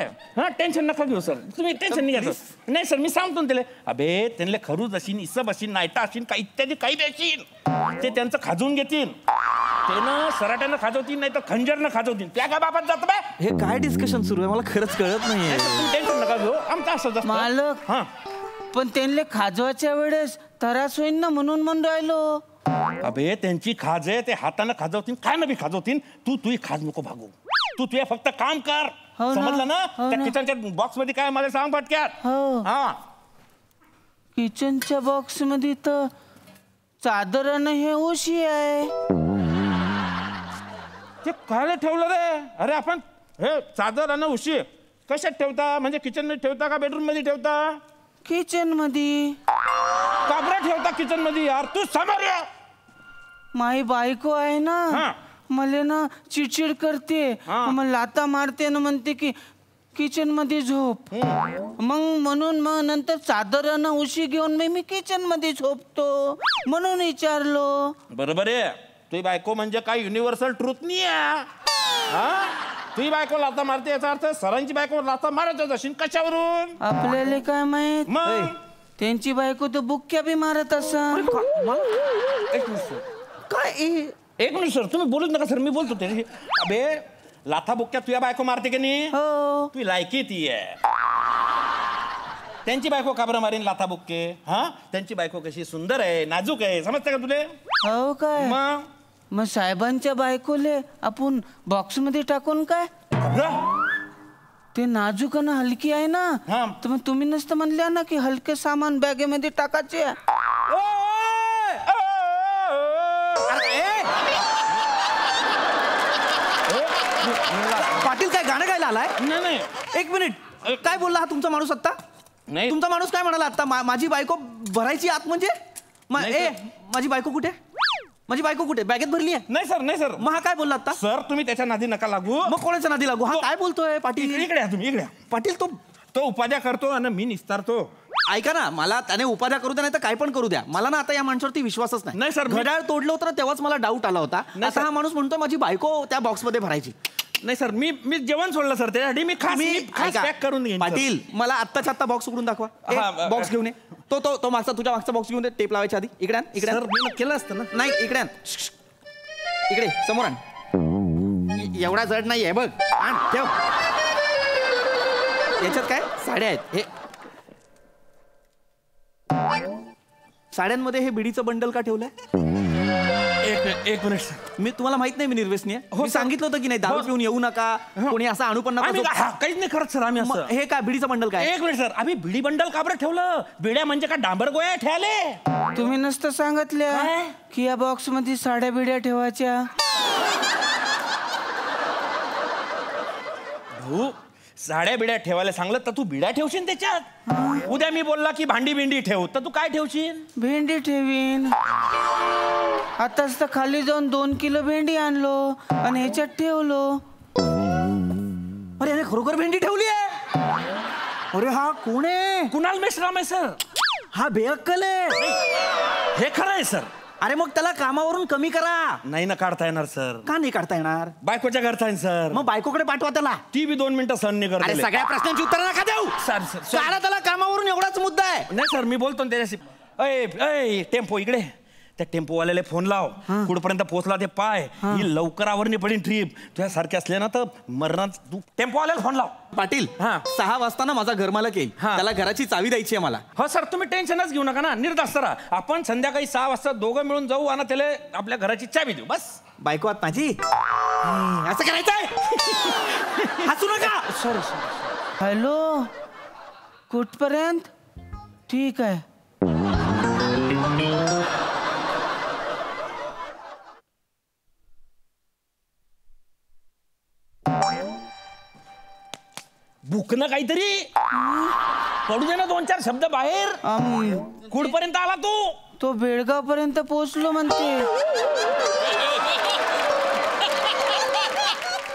टेन्शन नका घेऊ सर, तुम्ही टेन्शन नाही घ्यायचं. नाही सर, मी सांगतो ना त्याला, अबे त्यांना खरूच असीन, इसब असीन, नायटा असीन, काही इत्यादी काही बेसीन, ते त्यांचं खाजवून घेतील. ते ना सराट्यानं खाजवतील, नाही तर खंजरनं खाजवतील. त्या काय बापात जात बाय? हे काय डिस्कशन सुरू आहे, मला खरंच कळत नाहीये. तुम्ही टेन्शन नका घेऊ, आमचं असं मालक. पण त्यांना खाजवायच्या वेळेस त्रास होईल ना, म्हणून राहिलो. अबे त्यांची खाज आहे, ते हाताने खाजवतील, काय ना बी खाजवतील. तू खाज नको भागू. तू फक्त काम कर. समजलं ना? त्या किचनच्या बॉक्स मध्ये काय मला सांग पटक्यात. हा, किचनच्या बॉक्स मध्ये तर चादरानं हे उशी आहे. ते काय ठेवलं रे? अरे आपण हे चादर आणि उशी कशात ठेवता? म्हणजे किचन मध्ये ठेवता का बेडरूम मध्ये ठेवता? किचन मध्ये. काबरा ठेवता किचन मध्ये यार, तू समोर ये. माई बायको आहे ना, मला ना चिडचिड करते, मग लाता मारते ना, म्हणते की किचन मध्ये झोप. म्हणून नंतर चादरानं उशी घेऊन मी किचन मध्ये झोपतो, म्हणून विचारलो. बरोबर आहे, तुझी बायको म्हणजे काय युनिव्हर्सल ट्रूथ नाही आहे. तुझी बायको लाता मारते याचा अर्थ सरांची बायको लाता मारतच असेल. कशावरून? आपल्याला काय माहित. त्यांची बायको तर बुक्क्या बी मारत असा. काय एक मिनिट सर, तुम्ही बोलूच नका सर, मी बोलतो त्याची. अबे लाथा बुक्क्या तुझ्या बायको मारते की नाही? तुझी लायकी ती आहे. त्यांची बायको का बरं मारीन लाथा बुक्के? त्यांची बायको कशी सुंदर आहे, नाजूक आहे, समजतं का तुले? हो काय? मग साहेबांच्या बायकोले आपण बॉक्स मध्ये टाकून काय? ते नाजूक आणि हलकी आहे ना, तर मग तुम्ही नसतं म्हणल्या ना की हलके सामान बॅगेमध्ये टाकायचे. पाटील काय गाणं गायला आलाय? नाही, एक मिनिट, काय बोलला हा तुमचा माणूस आता? नाही, तुमचा माणूस काय म्हणाला आता? माझी बायको भरायची आत म्हणजे? माझी बायको कुठे? माझी बायको कुठे? बॅगेत भरली आहे? नाही सर, नाही सर. मग हा काय बोलला आता? सर तुम्ही त्याच्या नादी नका लागू. मग कोणाच्या नादी लागू? हा काय बोलतोय पाटील? इकडे तुम्ही इकडे. पाटील तो उपाध्या करतो आणि मी निस्तारतो. ऐका ना, मला त्याने उपाध्या करू द्या, नाही तर काय पण करू द्या. मला ना आता या माणसावरती विश्वासच नाही. नाही सर, घड्याळ तोडलं होतं तेव्हाच मला डाऊट आला होता. आता हा माणूस म्हणतो माझी बायको त्या बॉक्स मध्ये भरायची. नाही सर, मी जेवण सोडलं सर, त्यासाठी मी खास पॅक करून घेईन. पाटील मला आत्ताच्या आत्ता बॉक्स उघडून दाखवा. बॉक्स घेऊन ये. तो मागचा, तुझ्या मागचा बॉक्स घेऊन टेप लावायच्या आधी. इकडे मी केलं असतं ना. नाही, इकडे इकडे समोर आण. एवढा जड नाही आहे बघ. आण, ठेव. याच्यात काय साड्या आहेत. हे साड्यांमध्ये हे बिडीचं बंडल का ठेवलंय? एक मिनिट मी तुम्हाला माहित नाही मी निर्व्यसनी आहे. हो सांगितलं होतं की नाही दारू पिऊन येऊ नका, कोणी असं आणू पण नका. काहीच नाही करत सर आम्ही असं. हे काय बिडीचं बंडल काय? एक मिनिट सर, आम्ही बिडी बंडल का बरं ठेवलं? बिड्या म्हणजे का डांबर गोळ्या ठेवले? तुम्ही नसतं सांगितल्या की या बॉक्स मध्ये साड्या बिड्या ठेवायच्या. भाऊ साड्या बिड्या ठेवायला सांगलं तर तू बिड्या ठेवशील त्याच्यात. उद्या मी बोलला की भांडी बिंडी ठेव तर तू काय ठेवशील? भेंडी ठेवीन. आताच तर खाली जाऊन 2 किलो भेंडी आणलो आणि ह्याच्यात ठेवलो. अरे खरोखर भेंडी ठेवली आहे? अरे हा कोण आहे? कुणाल मेश्राम आहे सर. हा बेअक्कल आहे. हे खरं आहे सर. अरे मग त्याला कामावरून कमी करा. नाही ना काढता येणार सर. का नाही काढता येणार? बायकोच्या घरचा आहे सर. मग बायकोकडे पाठवा त्याला. ती बी 2 मिनिटं सहन नाही करत. सगळ्या प्रश्नांची उत्तर नका देऊ सर. काढा त्याला कामावरून, एवढाच मुद्दा आहे. नाही सर मी बोलतो ना त्याच्याशी. अय टेम्पो इकडे. त्या टेम्पोवाल्याला फोन लाव. कुठपर्यंत पोहोचला ते पाय. ही लवकर आवरणी पडेल ट्रिप. तुझ्या सारखे असले ना तर मरणार. तू टेम्पोवाल्याला फोन लाव. पाटील 6 वाजता ना माझा घरमालक येईल. त्याला घराची चावी द्यायची आहे मला. हो सर तुम्ही टेन्शनच घेऊ नका ना. निर्धास्त राहा. आपण संध्याकाळी 6 वाजता दोघं मिळून जाऊ आणि त्याला आपल्या घराची चावी देऊ बस. बायको आत माझी असं करायचंय. हसू नका. सर हॅलो कुठपर्यंत? ठीक आहे. बुकनं काहीतरी पडू दे ना 2-4 शब्द बाहेर. कुठपर्यंत आला तू? तो बेळगाव पर्यंत पोहोचलो म्हणते.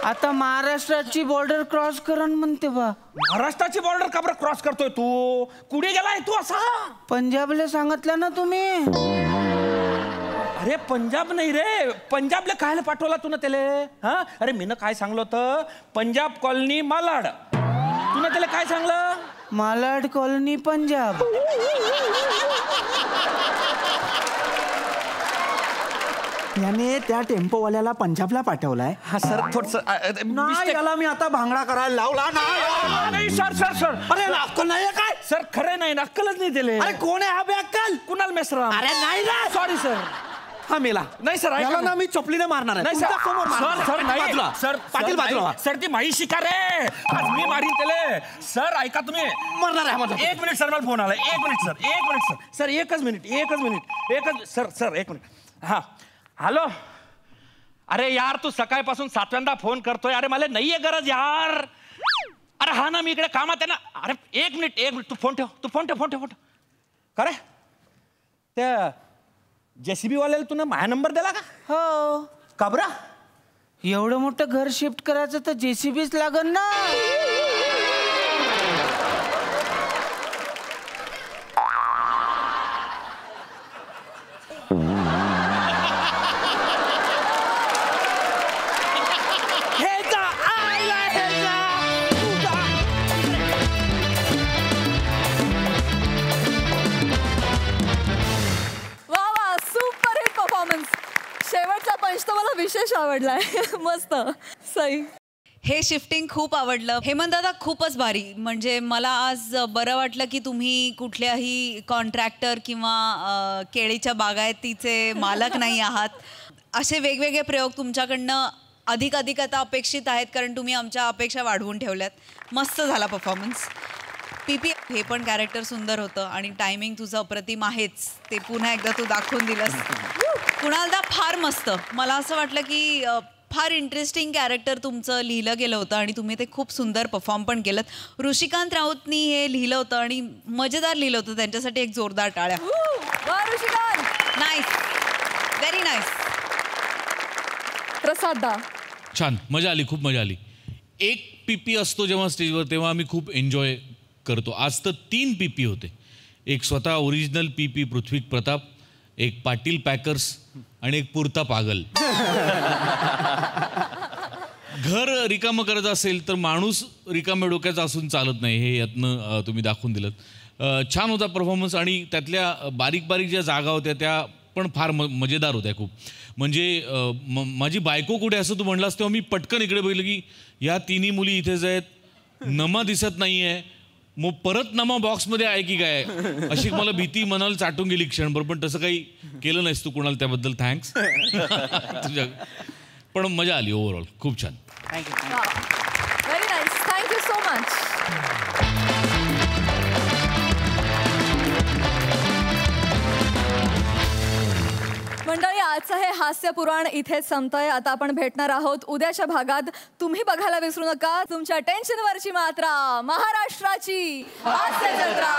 आता महाराष्ट्राची बॉर्डर क्रॉस करण म्हणते बा. महाराष्ट्राची बॉर्डर का बरं क्रॉस करतोय तू? कुठे गेलाय तू असा? पंजाबला सांगितलं ना तुम्ही. अरे पंजाब नाही रे. पंजाबला कायला पाठवला तू ना त्याला? हा अरे मी ना काय सांगलो होतं पंजाब कॉलनी मालाड. तू ना त्याला काय सांगलं? मालाड कॉलनी पंजाब. याने त्या टेम्पोवाल्याला पंजाबला पाठवलाय. हा सर थोडस याला मी आता भांगडा करायला लावला नाही. सर अरे अक्कल नाही काय? सर खरं नाही अक्कलच नाही दिले. अरे कोण आहे हा बेअक्कल? कुणाल मेश्राम. अरे नाही ना. Sorry sir. हा मेला. नाही सर याला ना मी चपलीने मारणार आहे. नाही सर नाही सर. पाटील बाजूला. सर ती माही शिकार आहे. आज मी मारीन त्याला. सर ऐका तुम्ही मरणार आहे. 1 मिनिट सर मला फोन आला. 1 मिनिट सर. एकच मिनिट. Sir 1 minute. हा हॅलो. अरे यार तू सकाळपासून 7व्यांदा फोन करतोय. अरे मला नाहीये गरज यार. अरे हा ना मी इकडे कामात आहे ना. अरे 1 मिनिट तू फोन ठेव. का रे त्या JCB वाल्याला तू ना माझा नंबर दिला का? हो. का बरं? एवढं मोठं घर शिफ्ट करायचं तर JCBच लागन ना. शेवटचा पंच तर मला विशेष आवडलाय. मस्त सई. हे शिफ्टिंग खूप आवडलं. हेमंत दादा खूपच भारी. म्हणजे मला आज बरं वाटलं की तुम्ही कुठल्याही कॉन्ट्रॅक्टर किंवा केळीच्या बागायतीचे मालक नाही आहात. असे वेगवेगळे प्रयोग तुमच्याकडनं अधिक आता अपेक्षित आहेत कारण तुम्ही आमच्या अपेक्षा वाढवून ठेवल्यात. मस्त झाला परफॉर्मन्स. PP हे पण कॅरेक्टर सुंदर होतं आणि टायमिंग तुझं अप्रतिम आहेच. ते पुन्हा एकदा तू दाखवून दिलंस. कुणालदा फार मस्त. मला असं वाटलं की फार इंटरेस्टिंग कॅरेक्टर तुमचं लिहिलं गेलं होतं आणि तुम्ही ते खूप सुंदर परफॉर्म पण केलं. ऋषिकांत राऊतनी हे लिहिलं होतं आणि मजेदार लिहिलं होतं. त्यांच्यासाठी एक जोरदार टाळ्या. नाईस. Very nice. प्रसादा छान. मजा आली. खूप मजा आली. एक PP असतो जेव्हा स्टेजवर तेव्हा आम्ही खूप एन्जॉय करतो. आज तर 3 PP होते. एक स्वतः ओरिजिनल PP पृथ्वीक प्रताप, एक पाटील पॅकर्स आणि एक पुरता पागल. घर रिकामं करायचं असेल तर माणूस रिकाम्या डोक्याचा असून चालत नाही. हे यातनं तुम्ही दाखवून दिलं. छान होता परफॉर्मन्स आणि त्यातल्या बारीक ज्या जागा होत्या त्या पण फार मजेदार होत्या खूप. म्हणजे माझी बायको कुठे असं तू म्हणलास तेव्हा मी पटकन इकडे बघितलं की या 3 मुली इथेच आहेत. नमा दिसत नाही आहे. मग परत नमा बॉक्समध्ये आहे की काय अशी मला भीती मनाला चाटून गेली क्षणभर. पण तसं काही केलं नाहीस तू कुणाला, त्याबद्दल थँक्स. तुझ्या पण मजा आली ओव्हरऑल, खूप छान. Very nice, thank you so much. मंडळी, आजचं हे हास्य पुराण इथेच संपतंय. आता आपण भेटणार आहोत उद्याच्या भागात. तुम्ही बघायला विसरू नका तुमच्या टेन्शनवरची मात्रा, महाराष्ट्राची हास्य जत्रा.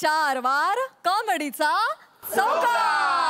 4 वार कॉमेडीचा चौकार.